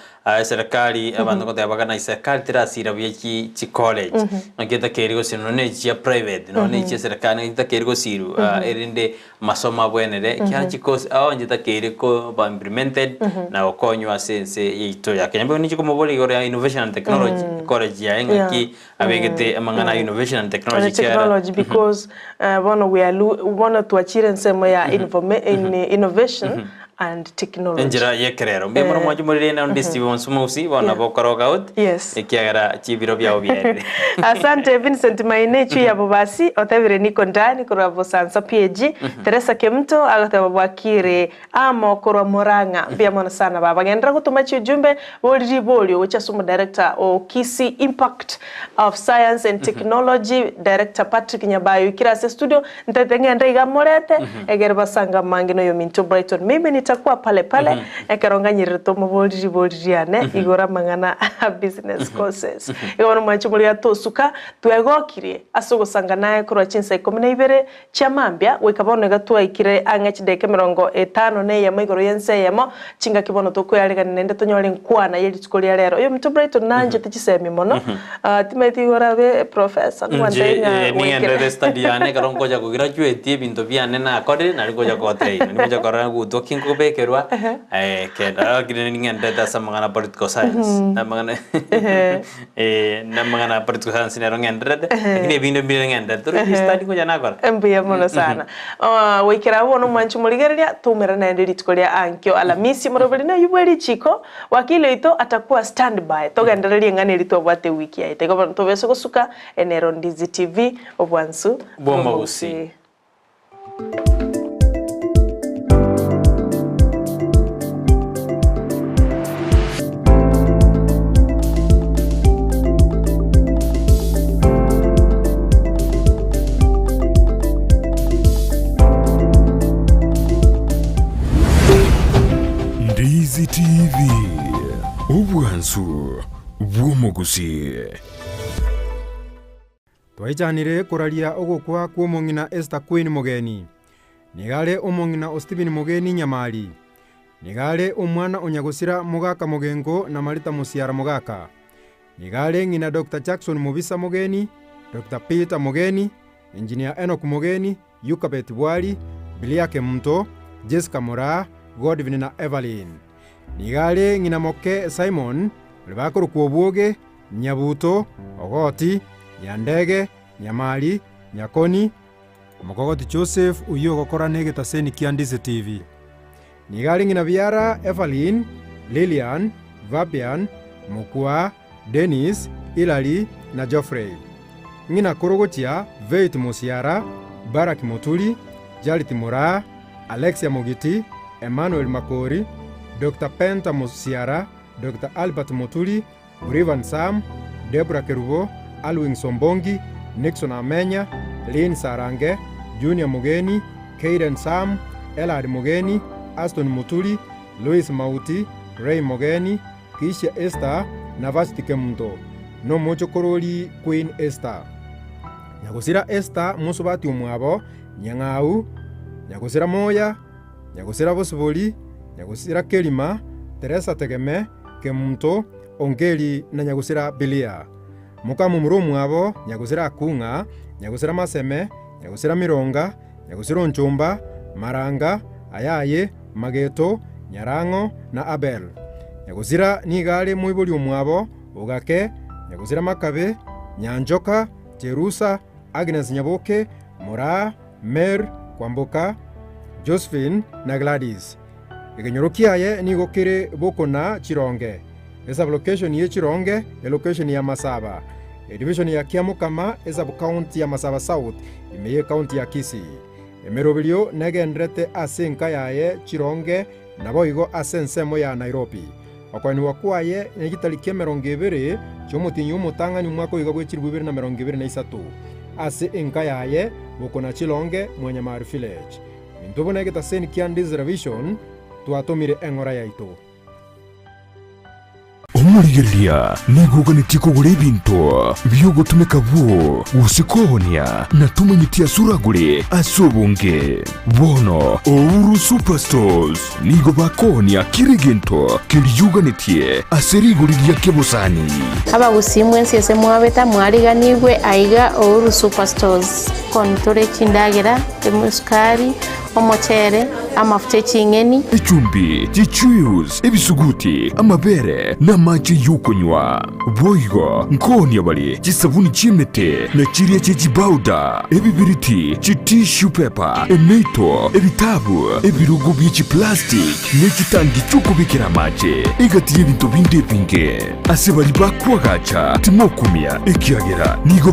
serikali abantu kote abagana serikali tirasira bye chi college ngeta kerigo sino ne chi private no ne chi serikali ngeta kerigo siru erinde masoma bwenere kya chikosi aho ngeta keriko ba implemented na okonywa sense yito ya Kenya ni chiko mobole gore innovation and technology college ya ngaki abegete amangana innovation and technology because wanna tuachire nsemo ya innovation and technology. Enjira yekerero mbe mara mwaje muri na Ndizi bonsumosi wana bokoroga out ekiagara chibiro bya obiere. Asante Vincent Mainechi ya bobasi otevire niko ndani kwa bosansa PG Teresa Kemto agataba bwakire amo kwa moranga bya mwana sana baba gendra kutumachi ujumbe boli bolio which is director o Kisii Impact of Science and Technology director Patrick Nyabayo kirase studio ntetenge ndaiga morete egere basanga mangino yo Minto Brighton mimi nitakuwa pale ekaronga nyirito muboliane igora mangana business courses igora mwanchumuli atosuka twegokire asogosanga naye kuro chinsa 12 chamambia wekabone gatwa ikire angachideke 50 ne ya maigoro yense yamo chinga kibono to kuyalika nende tonyole nkwana yeli tukolia lero yo Minto Brighton nanje ticisemi mono timeti igora be professor nwandenga ni ende study ane karongo ja ko graduate binto biane na akode na ngoja ko train ni moja korana ku talking ko bekerwa keda gine ngende samangana political science namangana namangana political science ne ngende ngine bindo ngende to study ko jana kora mbiya mono sana wekira wono manchu muligeria tumera na ndiri tukolia ankyo alamisi morobeli na yubeli chiko wakile ito atakuwa standby togendereria ngane lito bwate wiki yaite ko tobeso kosuka enero Ndizi TV obwansu bomba Gusii. Ndizi TV obwansu bw'omu Gusii. Twaichanire kuraria ogokwa kwa omong'ina Esther Queen Mogeni nigale omong'ina Stephen Mogeni Nyamali nigale omwana onyagusira Mogaka Mogengo na Marita Musiara Mogaka nigale ng'ina Dr. Jackson Mubisa Mogeni, Dr. Peter Mogeni, Engineer Enoch Mogeni, Yukabet Bwali, Biliake Mto, Jessica Mora, Godwin na Evelyn nigale ng'ina Moke Simon Libakuru Kuobuoge, Nyabuto, Ogoti, Nyandege, Nyamali, Nyakoni, Mokogoti Joseph uyo gokora negeta seni kia Ndizi TV. Nigali ng'ina Biara, Evelyn, Lilian, Fabian, Mukua, Dennis, Ilali na Geoffrey. Ng'ina Korogotia, Veit Musiara, Barak Motuli, Jalit Mora, Alexia Mogiti, Emmanuel Makori, Dr. Penta Musiara, Dr. Albert Motuli, Brivan Sam, Deborah Kerubo, Alwin Sombongi, Nixon Amenya, Lynn Sarange, Junior Mogeni, Kaden Sam, Elad Mogeni, Aston Mutuli, Louis Mauti, Ray Mogeni, Kisii Esther, Navasti Kemto, no mocho koroli Queen Esther. Nyagusira Esther musubati umwabo, Nyang'au, Nyagusira Moya, Nyagusira Bosiboli, Nyagusira Kelima, Teresa Tegeme, Kemto, Ongeli na Nyagusira Bilia. Mukamu murumu abo Nyagusira Akunga, Nyagusira Maseme, Nyagusira Mironga, Nyagusira Nchumba, Maranga, Ayaye, Mageto, Nyarango na Abel. Nyagusira nigale muibuli umwabo, Ugake, Nyagusira Makabe, Nyanjoka, Jerusa, Agnes Nyaboke, Mora, Mer, Kwamboka, Josephine na Gladys. Igenyorokiaye nigokire Bokona Chironge. Esa location ye Chironge, location ya Masaba. Division ya Kiamukama, esa county ya Masaba South, imeye county ya Kisii. Emerobilio negendrete asenka yaye Chironge, naboigo asensemo ya Nairobi. Okwani wakwaye negitalikia 20 chomutinyu mutanga ni mwaka igabwe chiribubiri na 2023. Ase enka yaye Bokona Chironge mwenye Mari Village. Mintobo negita seni kia Ndizi Revision, tuatomire engora yaito. murigeria niguganitie kugura ibintu biogutumika buo gusikohonia na tumanyitia suraguri asobunge bono Ouru Superstores nigo bakohonia kiriginto kiriyuganitie aseriguriria kebusani Abagusii mwensi ese mwabeta mwariganirwe aiga Ouru Superstores kontore chindagera emusukari omochere amafuta y'ingeni icumbi chichus ebisuguti amabere n'amaji y'ukunywa boigo nkonia bali chisabuni chimete na chiria chechibauda ebibiriti chitissue paper emeito ebitabu ebirugu by'echiplastic n'ekitangi cy'ukubikira amaji igati y'ebintu binde binge ase bali bakwagacha timokumia ekiagera nigo